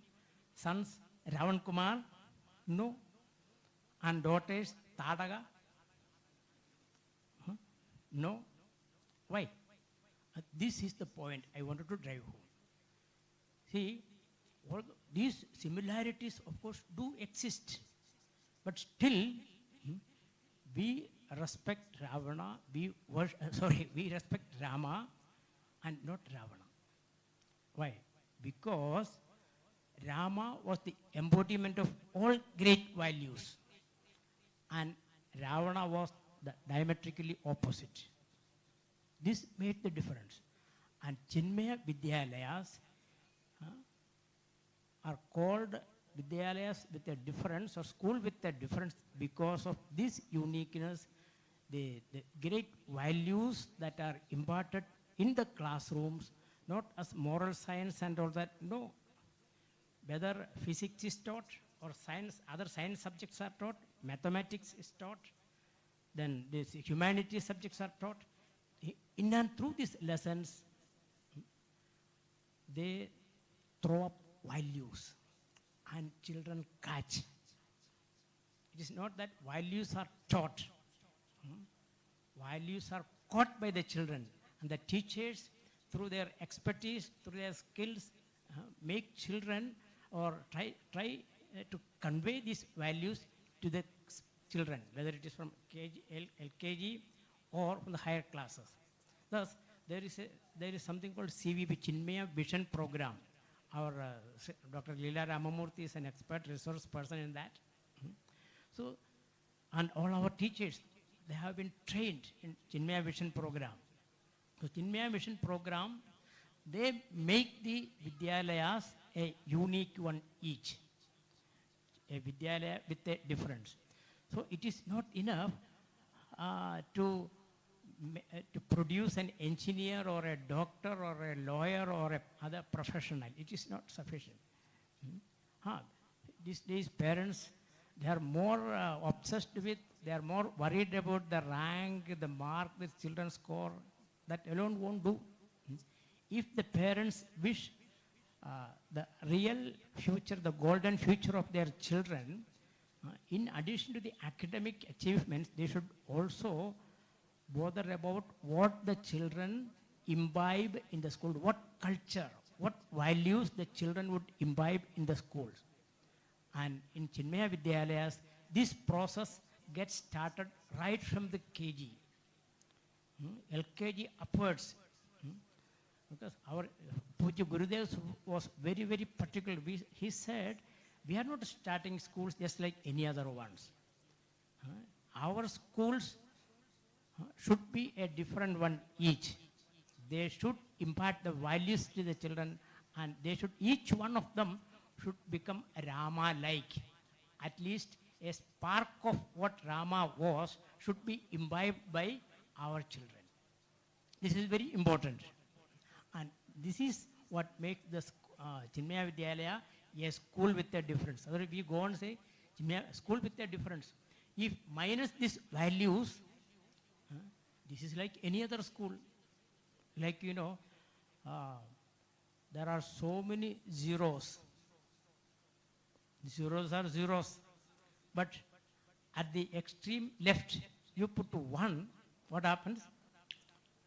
Sons Ravan Kumar? No. And daughters Tadaga? No. Why? This is the point I wanted to drive home. See, all these similarities, of course, do exist. But still, we respect Ravana, we respect Rama and not Ravana. Why? Because Rama was the embodiment of all great values and Ravana was the diametrically opposite. This made the difference. And Chinmaya Vidyalayas are called Vidyalayas with a difference or school with a difference because of this uniqueness, the great values that are imparted in the classrooms, not as moral science and all that, no. Whether physics is taught or science, other science subjects are taught, mathematics is taught, then these humanities subjects are taught. In and through these lessons, they throw up values and children catch. It is not that values are taught. Values are caught by the children. And the teachers, through their expertise, through their skills, make children or try to convey these values to the children, whether it is from LKG or from the higher classes. Thus, there is something called CVP, Chinmaya Vision Program. Our Dr. Leela Ramamurthy is an expert resource person in that. So, and all our teachers, they have been trained in Chinmaya Vision Program. So, Chinmaya Vision Program, they make the Vidyalayas a unique one each. A Vidyalaya with a difference. So, it is not enough to to produce an engineer or a doctor or a lawyer or a other professional. It is not sufficient. These days parents, they are more obsessed with, they are more worried about the rank, the mark the children score. That alone won't do. If the parents wish the real future, the golden future of their children, in addition to the academic achievements, they should also bother about what the children imbibe in the school, what culture, what values the children would imbibe in the schools. And in Chinmaya Vidyalayas, this process gets started right from the KG, LKG upwards. Because our Puja Gurudev was very, very particular. He said, we are not starting schools just like any other ones. Our schools should be a different one each. They should impart the values to the children, and they should, each one of them should become Rama-like. At least a spark of what Rama was should be imbibed by our children. This is very important. And this is what makes the Chinmaya Vidyalaya a school with a difference. Otherwise, we go on and say, school with a difference. If minus these values, this is like any other school. Like, you know, there are so many zeros. Zeros are zeros. But at the extreme left, you put 1, what happens?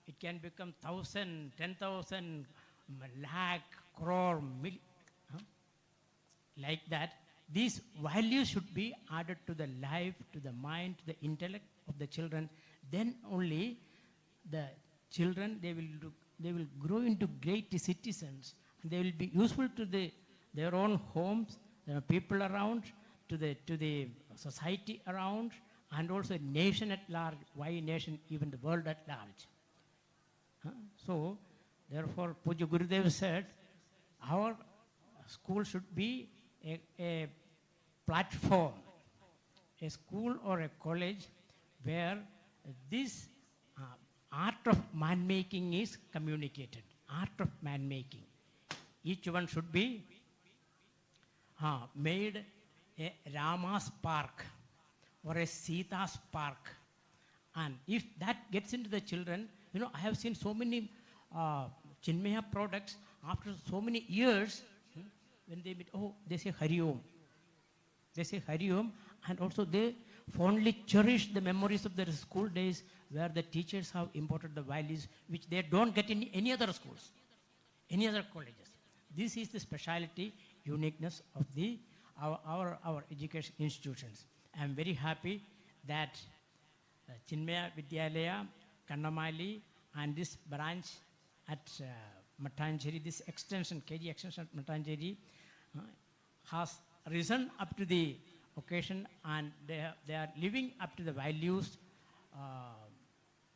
It can become 1,000, 10,000, lakh, crore, million. Like that. These values should be added to the life, to the mind, to the intellect of the children. Then only the children, they will grow into great citizens. They will be useful to their own homes, the people around, to the society around, and also nation at large. Why nation? Even the world at large. So, therefore, Puja Gurudev said, our school should be a platform, a school or a college where this art of man-making is communicated. Art of man-making. Each one should be made a Rama's park or a Sita's park. And if that gets into the children, you know, I have seen so many Chinmaya products after so many years, when they meet, they say Hari Om. They say Hari Om, and also they fondly cherish the memories of their school days where the teachers have imparted the values which they don't get in any other schools, any other colleges. This is the speciality, uniqueness of our education institutions. I am very happy that Chinmaya Vidyalaya, Kannamali, and this branch at Mattancherry, this extension, KG extension at Mattancherry, has risen up to the occasion, and they are living up to the values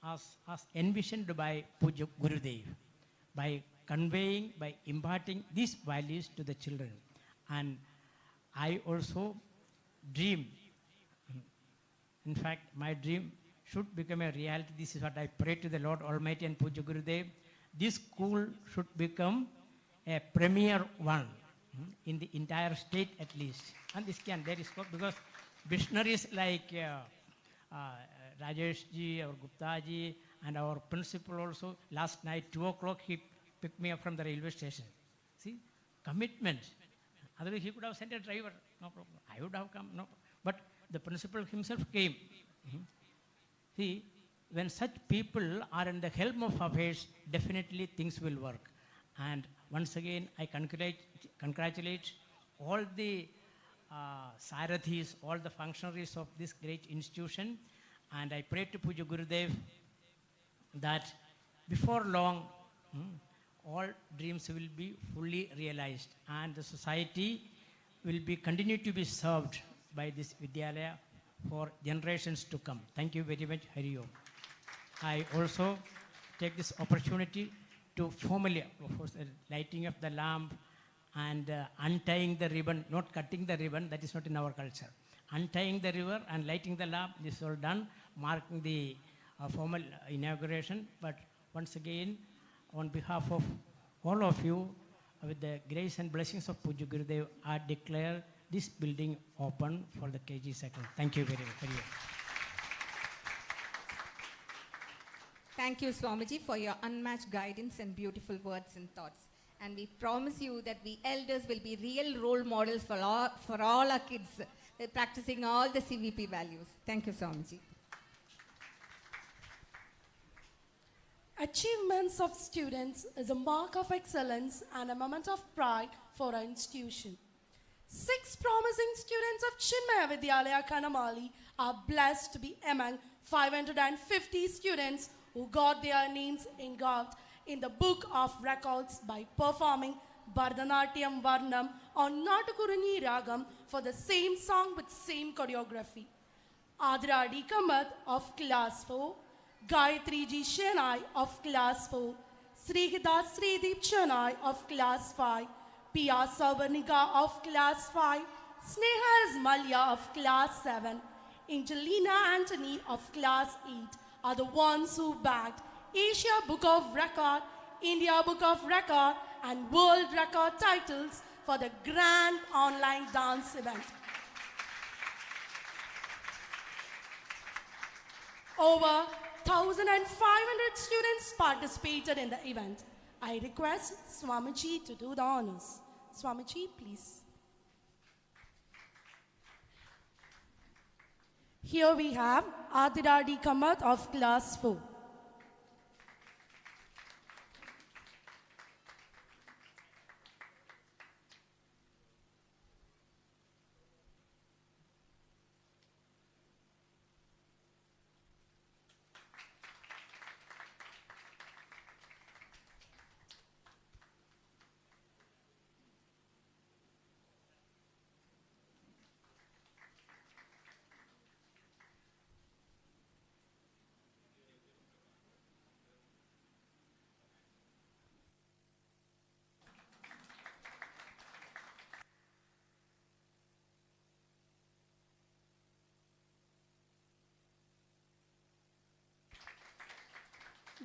as envisioned by Puja Gurudev, by conveying, by imparting these values to the children. And I also dream, in fact, my dream should become a reality. This is what I pray to the Lord Almighty and Puja Gurudev. This school should become a premier one in the entire state at least. And this can, there is scope, because visionaries like Rajesh ji, our Gupta ji, and our principal also, last night, 2 o'clock, he picked me up from the railway station. See, commitment. Otherwise, he could have sent a driver, no problem. I would have come, no problem. But the principal himself came. See, when such people are in the helm of affairs, definitely things will work. And once again, I congratulate all the Sarathis, all the functionaries of this great institution. And I pray to Puja Gurudev that before long, all dreams will be fully realized, and the society will be continue to be served by this Vidyalaya for generations to come. Thank you very much, Hari Om. I also take this opportunity to formally, of course, lighting of the lamp and untying the ribbon, not cutting the ribbon, that is not in our culture. Untying the ribbon and lighting the lamp, this is all done, marking the formal inauguration. But once again, on behalf of all of you, with the grace and blessings of Puja Gurudev, I declare this building open for the KG second. Thank you very much. Thank you, Swamiji, for your unmatched guidance and beautiful words and thoughts. And we promise you that we elders will be real role models for all our kids, practicing all the CVP values. Thank you, Swamiji. Achievements of students is a mark of excellence and a moment of pride for our institution. 6 promising students of Chinmaya Vidyalaya, Kanamali are blessed to be among 550 students who got their names engraved in the book of records by performing Bharatanatyam Varnam on Natakurani Ragam for the same song with same choreography. Adradi Kamath of class 4, Gayatri Ji Shenai of class 4, Srihidas Srideep Chanai of class 5, Pia Savarnika of class 5, Sneha Ismalia of class 7, Angelina Anthony of class 8 are the ones who bagged Asia Book of Record, India Book of Record and World Record titles for the grand online dance event. Over 1,500 students participated in the event. I request Swamiji to do the honors. Swamiji, please. Here we have Adiradi Kamath of class 4.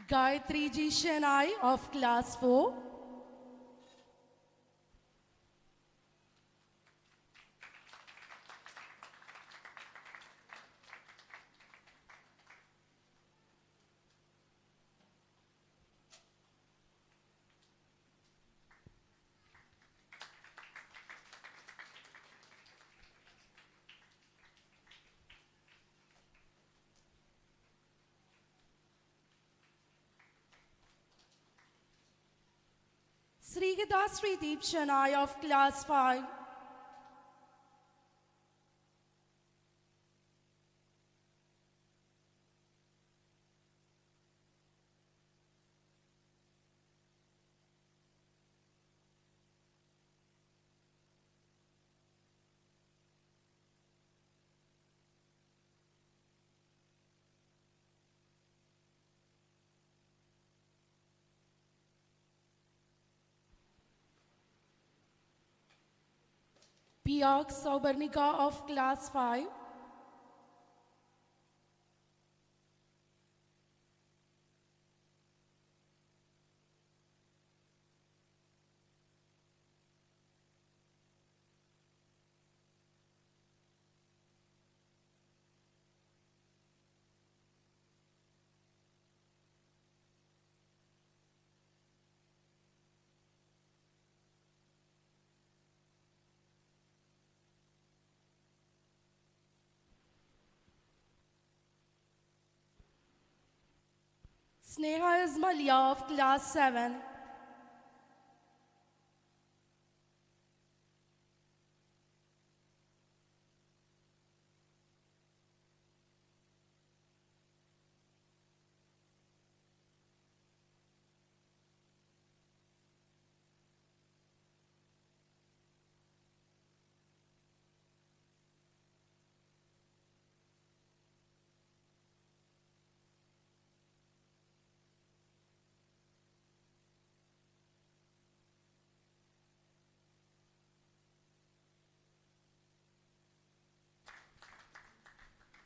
Gayatri Ji Shenai of class 4. Srihidas Srideep Chanai of class 5. Piyak Saubarnika of class 5. Sneha Ismalia of class 7.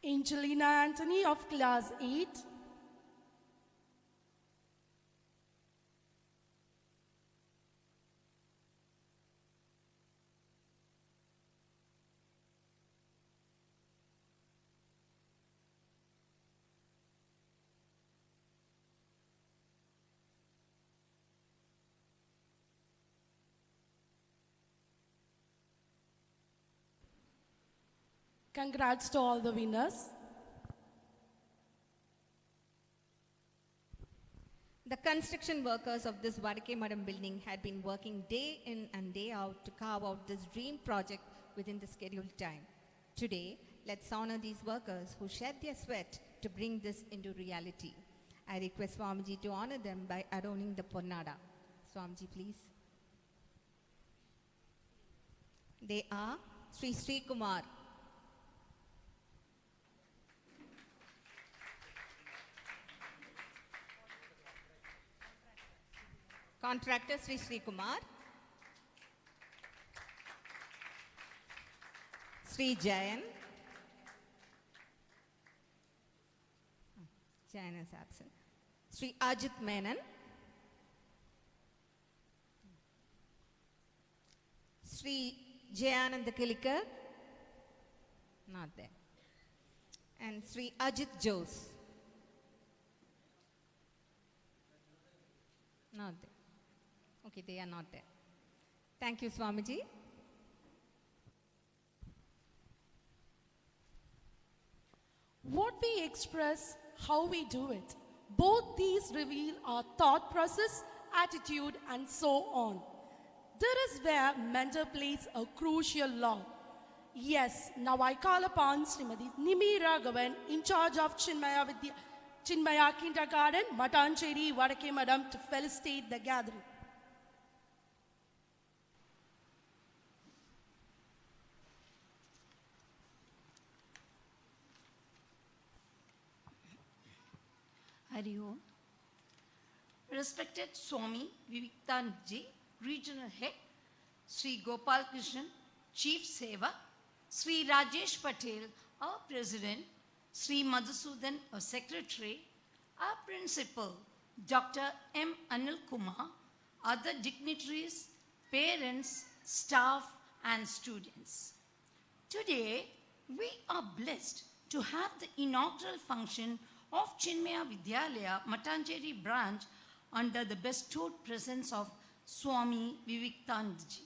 Angelina Anthony of class 8. Congrats to all the winners. The construction workers of this Vadake building had been working day in and day out to carve out this dream project within the scheduled time. Today, let's honor these workers who shed their sweat to bring this into reality. I request Swamiji to honor them by adorning the Ponnada. Swamiji, please. They are Sri Kumar, contractor Sri Kumar, Sri Jayan. Jayan is absent. Sri Ajit Menon, Sri Jayananda Kilikar, not there, and Sri Ajit Jose, not there. Okay, they are not there. Thank you, Swamiji. What we express, how we do it. Both these reveal our thought process, attitude, and so on. There is where mentor plays a crucial role. Yes, now I call upon Srimati Nimi Raghavan, in charge of Chinmaya Kindergarten, Matancheri, Vadake Madam, to felicitate the gathering. Hari Om. Respected Swami Vivekanandaji, Regional Head, Sri Gopal Krishnan, Chief Seva, Sri Rajesh Patel, our President, Sri Madhusudan, our Secretary, our Principal, Dr. M. Anil Kumar, other dignitaries, parents, staff, and students. Today, we are blessed to have the inaugural function of Chinmaya Vidyalaya Matancheri branch under the bestowed presence of Swami Vivekanandaji.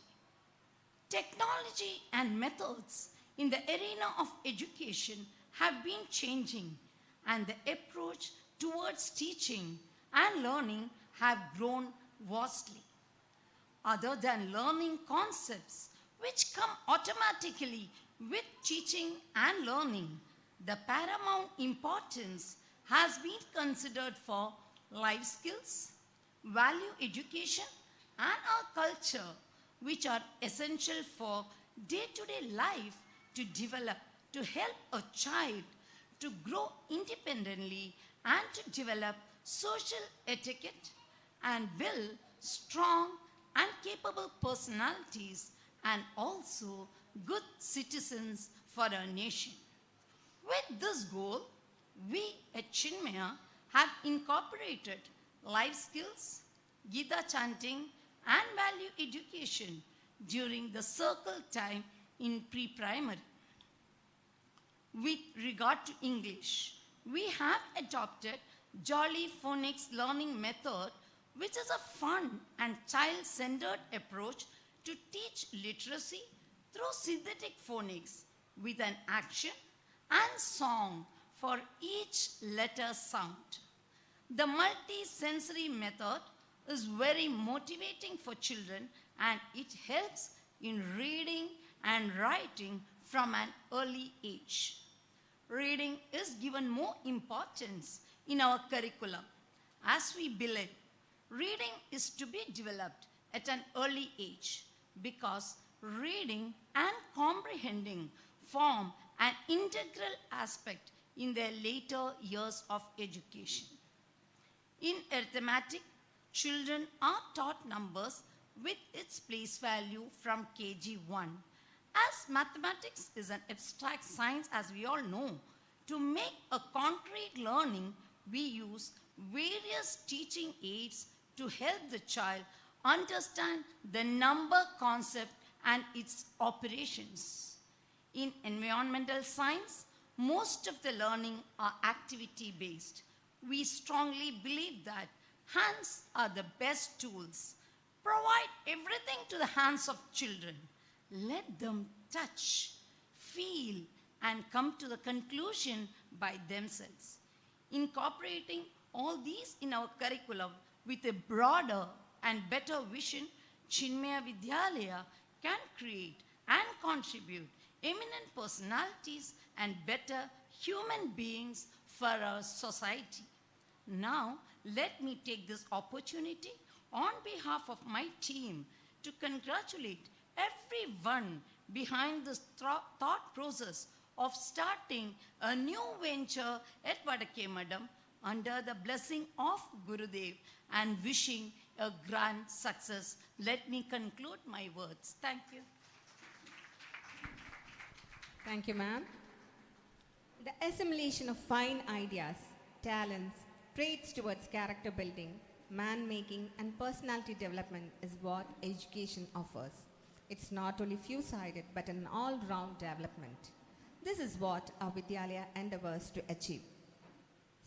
Technology and methods in the arena of education have been changing, and the approach towards teaching and learning have grown vastly. Other than learning concepts which come automatically with teaching and learning, the paramount importance has been considered for life skills, value education, and our culture, which are essential for day-to-day life to develop, to help a child to grow independently and to develop social etiquette and build strong and capable personalities and also good citizens for our nation. With this goal, we at Chinmaya have incorporated life skills, Gita chanting, and value education during the circle time in pre-primary. With regard to English, we have adopted Jolly Phonics learning method, which is a fun and child-centered approach to teach literacy through synthetic phonics with an action and song for each letter sound. The multi-sensory method is very motivating for children, and it helps in reading and writing from an early age. Reading is given more importance in our curriculum. As we believe, reading is to be developed at an early age because reading and comprehending form an integral aspect in their later years of education. In arithmetic, children are taught numbers with its place value from KG1. As mathematics is an abstract science, as we all know, to make a concrete learning, we use various teaching aids to help the child understand the number concept and its operations. In environmental science, most of the learning are activity-based. We strongly believe that hands are the best tools. Provide everything to the hands of children. Let them touch, feel, and come to the conclusion by themselves. Incorporating all these in our curriculum with a broader and better vision, Chinmaya Vidyalaya can create and contribute eminent personalities and better human beings for our society. Now, let me take this opportunity on behalf of my team to congratulate everyone behind this thought process of starting a new venture at Vadakemadam under the blessing of Gurudev and wishing a grand success. Let me conclude my words. Thank you. Thank you, ma'am. The assimilation of fine ideas, talents, traits towards character building, man-making, and personality development is what education offers. It's not only few-sided, but an all-round development. This is what our Vidyalaya endeavors to achieve.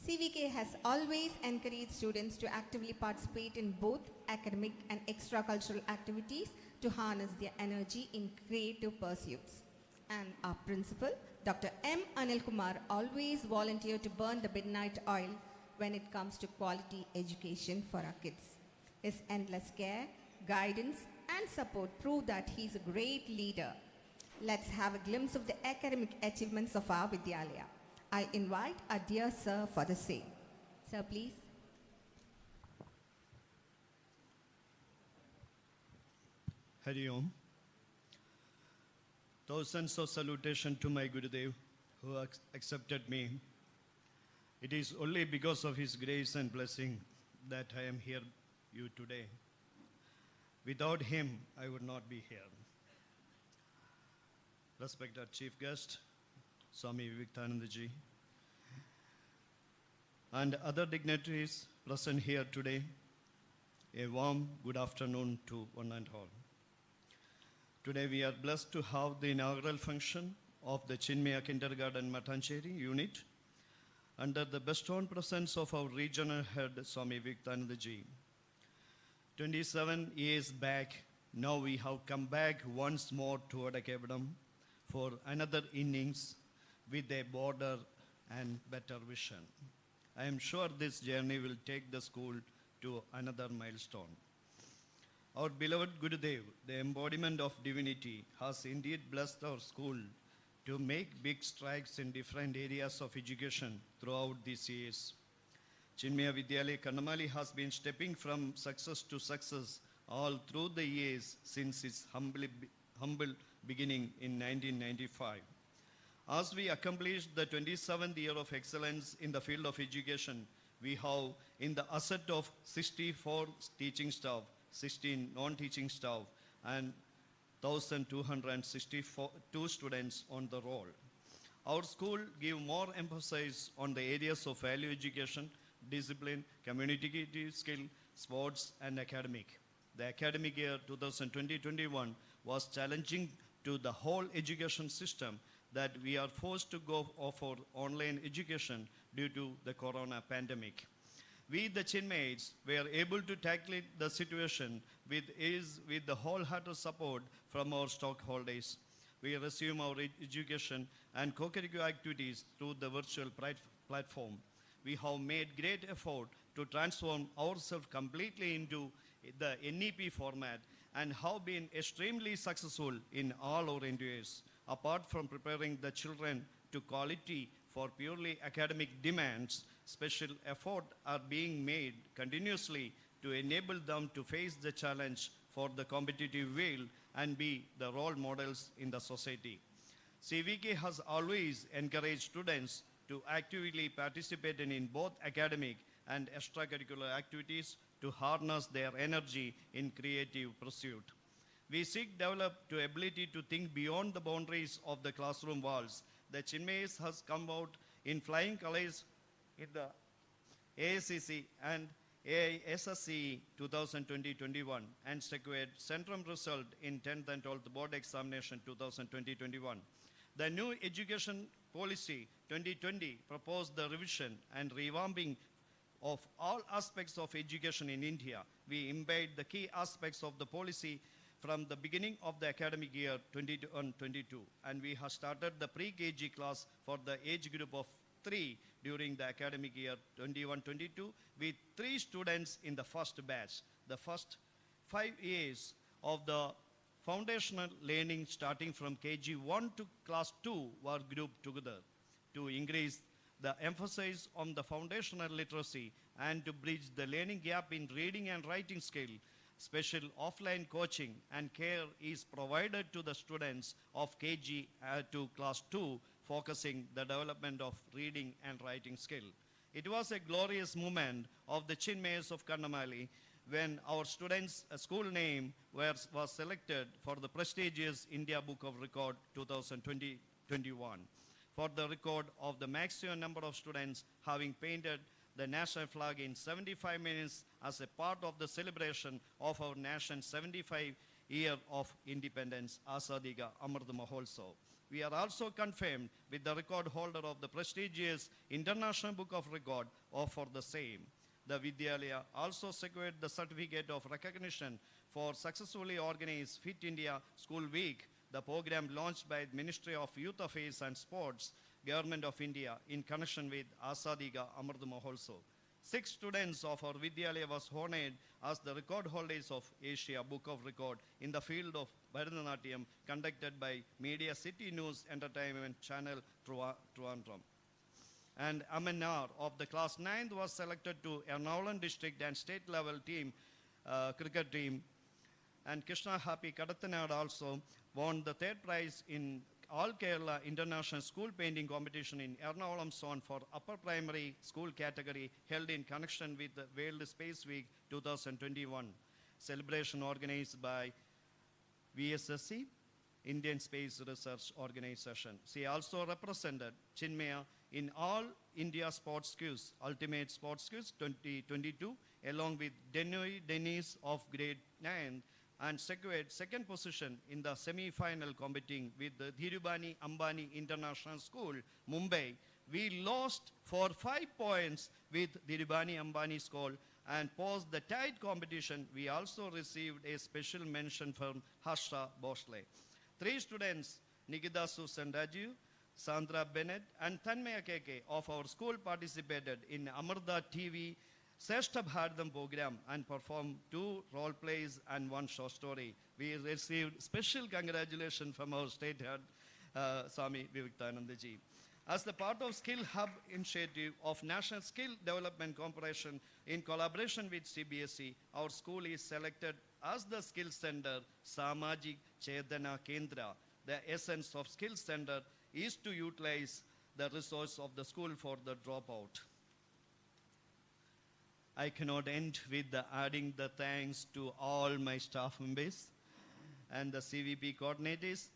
CVK has always encouraged students to actively participate in both academic and extracurricular activities to harness their energy in creative pursuits. And our principal, Dr. M. Anil Kumar, always volunteered to burn the midnight oil when it comes to quality education for our kids. His endless care, guidance, and support prove that he's a great leader. Let's have a glimpse of the academic achievements of our Vidyalaya. I invite our dear sir for the same. Sir, please. Hari Om. Thousands of salutation to my Gurudev who accepted me. It is only because of his grace and blessing that I am here you today. Without him, I would not be here. Respected Chief Guest, Swami Vivekanandaji, and other dignitaries present here today, a warm good afternoon to one and all. Today we are blessed to have the inaugural function of the Chinmaya Kindergarten Matancheri unit under the bestowed presence of our regional head, Swami Vivekanandaji. 27 years back, now we have come back once more to Vadakemadam for another innings with a broader and better vision. I am sure this journey will take the school to another milestone. Our beloved Gurudev, the embodiment of divinity, has indeed blessed our school to make big strides in different areas of education throughout these years. Chinmaya Vidyalaya Kannamali has been stepping from success to success all through the years since its humble beginning in 1995. As we accomplished the 27th year of excellence in the field of education, we have in the asset of 64 teaching staff, 16 non-teaching staff, and 1,262 students on the roll. Our school give more emphasis on the areas of value education, discipline, communicative skill, sports, and academic. The academic year 2020-21 was challenging to the whole education system that we are forced to go for online education due to the corona pandemic. We, the Chinmayites, were able to tackle the situation with the wholehearted support from our stockholders. We resume our education and co-curricular activities through the virtual platform. We have made great effort to transform ourselves completely into the NEP format and have been extremely successful in all our endeavors. Apart from preparing the children to quality for purely academic demands, special effort are being made continuously to enable them to face the challenge for the competitive world and be the role models in the society. CVK has always encouraged students to actively participate in both academic and extracurricular activities to harness their energy in creative pursuit. We seek develop to ability to think beyond the boundaries of the classroom walls. The Chinmayas has come out in flying colors in the ASCC and AISSCE 2020-21 and secured centrum result in 10th and 12th board examination 2020-21. The new education policy 2020 proposed the revision and revamping of all aspects of education in India. We embed the key aspects of the policy from the beginning of the academic year 21-22, and we have started the pre-KG class for the age group of 3 during the academic year 21-22 with 3 students in the first batch. The first 5 years of the foundational learning starting from KG 1 to class 2 were grouped together to increase the emphasis on the foundational literacy and to bridge the learning gap in reading and writing skill. Special offline coaching and care is provided to the students of KG to class 2, focusing the development of reading and writing skill. It was a glorious moment of the Chinmayas of Kannamali when our students' school name was selected for the prestigious India Book of Record 2020-21 for the record of the maximum number of students having painted the national flag in 75 minutes as a part of the celebration of our nation's 75 year of independence, Azadiga Amrit Mahotsav. We are also confirmed with the record holder of the prestigious International Book of Record for the same. The Vidyalaya also secured the certificate of recognition for successfully organized Fit India School Week, the program launched by the Ministry of Youth Affairs and Sports, Government of India, in connection with Azadiga Amrit Mahotsav. 6 students of our Vidyalaya was honored as the record holders of Asia Book of Record in the field of Bharatanatyam, conducted by Media City News Entertainment Channel, Trivandrum. And Amanar of the class 9th was selected to Ernakulam district and state level team, cricket team. And Krishna Happy Kadathanad also won the 3rd prize in All Kerala International School Painting Competition in Ernakulam zone for upper primary school category held in connection with the World Space Week 2021. Celebration organized by VSSC, Indian Space Research Organization. She also represented Chinmaya in All India Sports Quiz, Ultimate Sports Quiz 2022, along with Denise of grade 9, and secured 2nd position in the semi-final competing with the Dhirubani Ambani International School, Mumbai. We lost for 5 points with Dhirubani Ambani School and paused the tight competition. We also received a special mention from Harsha Bosle. 3 students, Nikita Susan Rajiv, Sandra Bennett, and Tanmaya Keke of our school participated in Amrita TV Seshta Bharatam program and performed 2 role plays and 1 short story. We received special congratulations from our state head, Swami Vivekanandaji. As the part of Skill Hub initiative of National Skill Development Corporation in collaboration with CBSE, our school is selected as the Skill Center Samajik Chetana Kendra. The essence of Skill Center is to utilize the resource of the school for the dropout. I cannot end with adding the thanks to all my staff members and the CVP coordinators,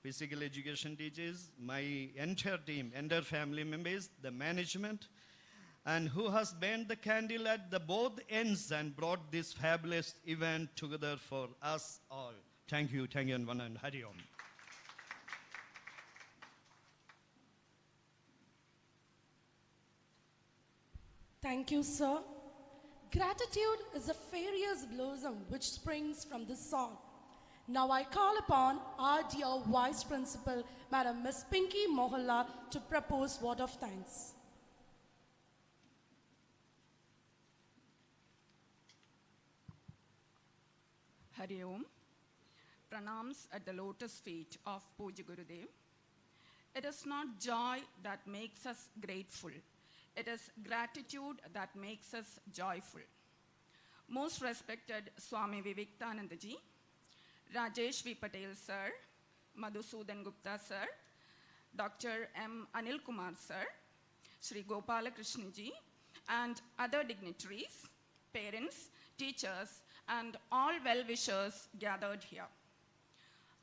physical education teachers, my entire team, entire family members, the management, and who has burned the candle at the both ends and brought this fabulous event together for us all. Thank you, and Hari Om. Thank you, sir. Gratitude is a furious blossom which springs from this song. Now I call upon our dear Vice Principal, Madam Miss Pinky Mohalla, to propose word of thanks. Hari Om. Pranams at the lotus feet of Puja Gurudev. It is not joy that makes us grateful. It is gratitude that makes us joyful. Most respected Swami Vivekananda ji, Rajesh V. Patel sir, Madhusudan Gupta sir, Dr. M. Anil Kumar sir, Sri Gopala Krishna ji, and other dignitaries, parents, teachers, and all well-wishers gathered here.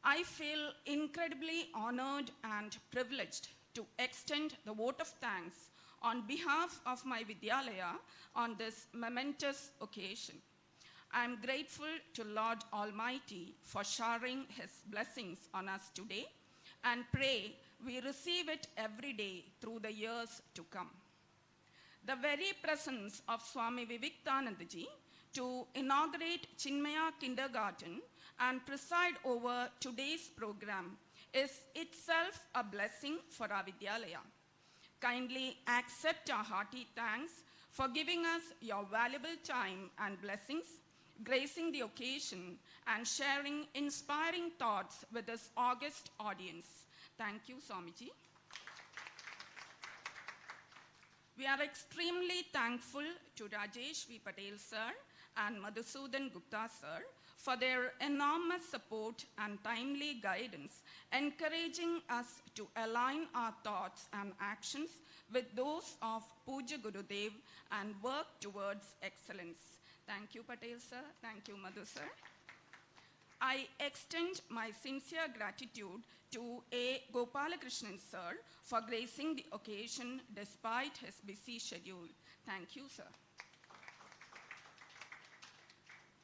I feel incredibly honored and privileged to extend the vote of thanks on behalf of my Vidyalaya on this momentous occasion. I am grateful to Lord Almighty for showering His blessings on us today and pray we receive it every day through the years to come. The very presence of Swami Vivekananda ji to inaugurate Chinmaya Kindergarten and preside over today's program is itself a blessing for our Vidyalaya. Kindly accept our hearty thanks for giving us your valuable time and blessings, gracing the occasion and sharing inspiring thoughts with this august audience. Thank you, Swamiji. We are extremely thankful to Rajesh V. Patel sir and Madhusudan Gupta sir for their enormous support and timely guidance, encouraging us to align our thoughts and actions with those of Puja Gurudev and work towards excellence. Thank you, Patel sir. Thank you, Madhu sir. I extend my sincere gratitude to A. Gopalakrishnan sir for gracing the occasion despite his busy schedule. Thank you, sir.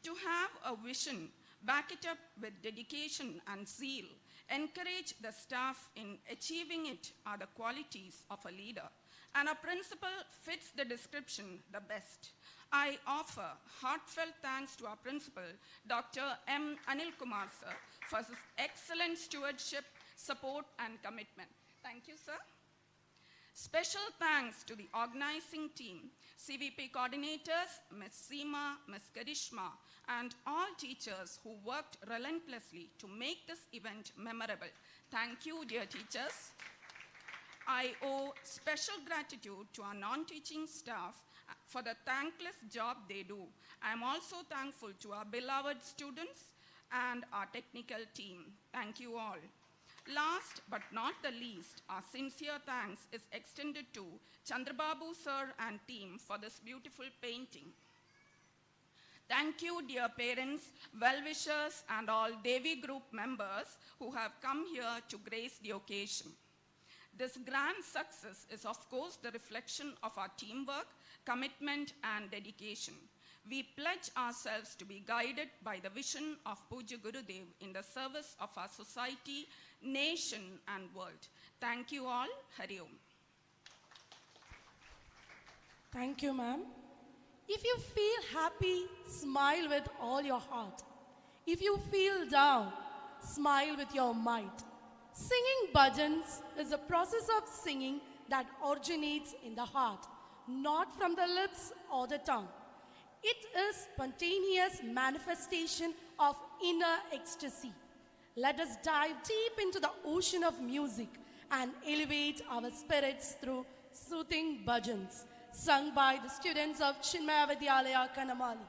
To have a vision, back it up with dedication and zeal, encourage the staff in achieving it are the qualities of a leader, and a principal fits the description the best. I offer heartfelt thanks to our principal, Dr. M. Anil Kumar sir, for his excellent stewardship, support, and commitment. Thank you, sir. Special thanks to the organizing team, CVP coordinators, Ms. Seema, Ms. Karishma, and all teachers who worked relentlessly to make this event memorable. Thank you, dear teachers. I owe special gratitude to our non-teaching staff for the thankless job they do. I am also thankful to our beloved students and our technical team. Thank you all. Last but not the least, our sincere thanks is extended to Chandrababu sir and team for this beautiful painting. Thank you, dear parents, well-wishers, and all Devi group members who have come here to grace the occasion. This grand success is, of course, the reflection of our teamwork, commitment, and dedication. We pledge ourselves to be guided by the vision of Puja Gurudev in the service of our society, nation, and world. Thank you all. Hari Om. Thank you, ma'am. If you feel happy, smile with all your heart. If you feel down, smile with your might. Singing bhajans is a process of singing that originates in the heart, not from the lips or the tongue. It is spontaneous manifestation of inner ecstasy. Let us dive deep into the ocean of music and elevate our spirits through soothing bhajans, sung by the students of Chinmaya Vidyalaya, Kanamali.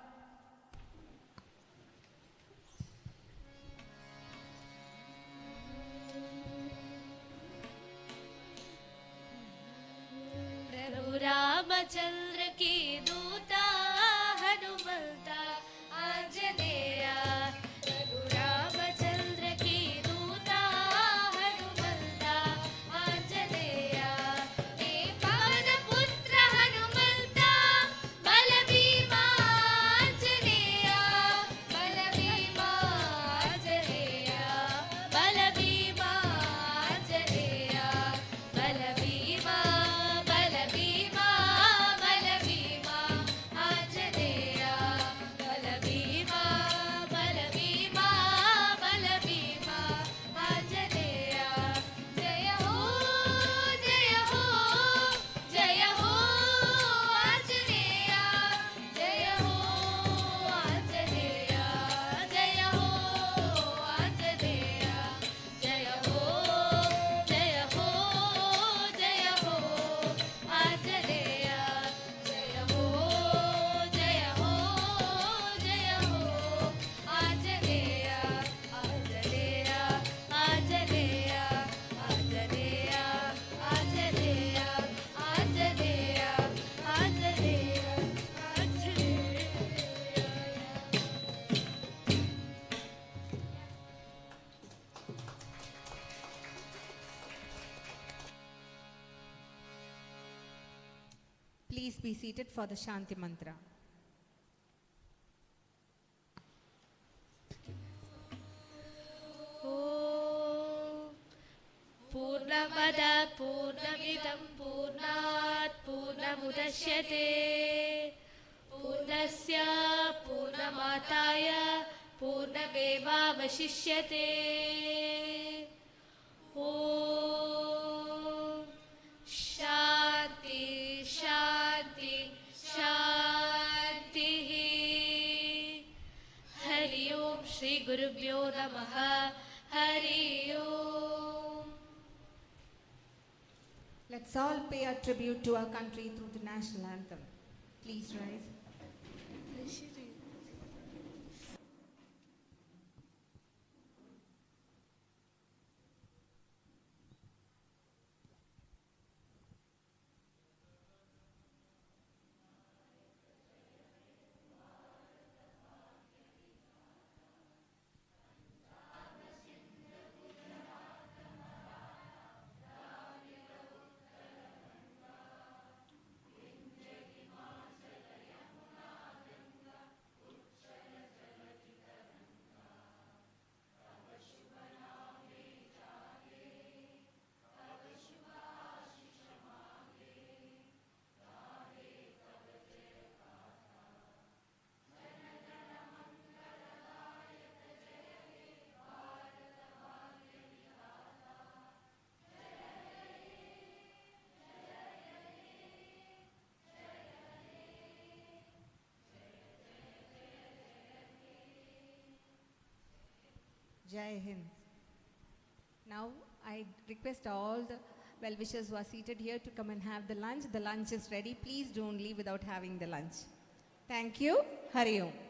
प्रभु रामचंद्र की दूता हनुमंता आंजनेया प्रभु रामचंद्र की दूता हनुमंता आंजनेया हे पवन पुत्र हनुमंता बलभीमा आंजनेया बलभीमा आंजनेया बलभीमा आंजनेया बलभीमा बलभीमा बलभीमा आंजनेया बलभीमा बलभीमा बलभीमा आंजनेया जय हो जय हो जय हो आंजनेया जय हो आंजनेया जय हो आंजनेया जय हो जय हो जय हो आंजनेया जय हो जय हो जय हो Anjaneya Anjaneya Anjaneya Anjaneya Anjaneya Anjaneya Anjaneya Anjaneya Please be seated for the Shanti Mantra. पूर्णमद पूर्णमिदं पूर्णात् पूर्णमुदच्यते पूर्णस्य माताय पूर्णमेवावशिष्यते ॐ शान्ति शान्ति शान्तिः हरि ओं श्री गुरुभ्यो नमः हरि ओं Let's all pay our tribute to our country through the national anthem. Please rise. Jai Hind. Now I request all the well-wishers who are seated here to come and have the lunch. The lunch is ready. Please don't leave without having the lunch. Thank you. Hari Om.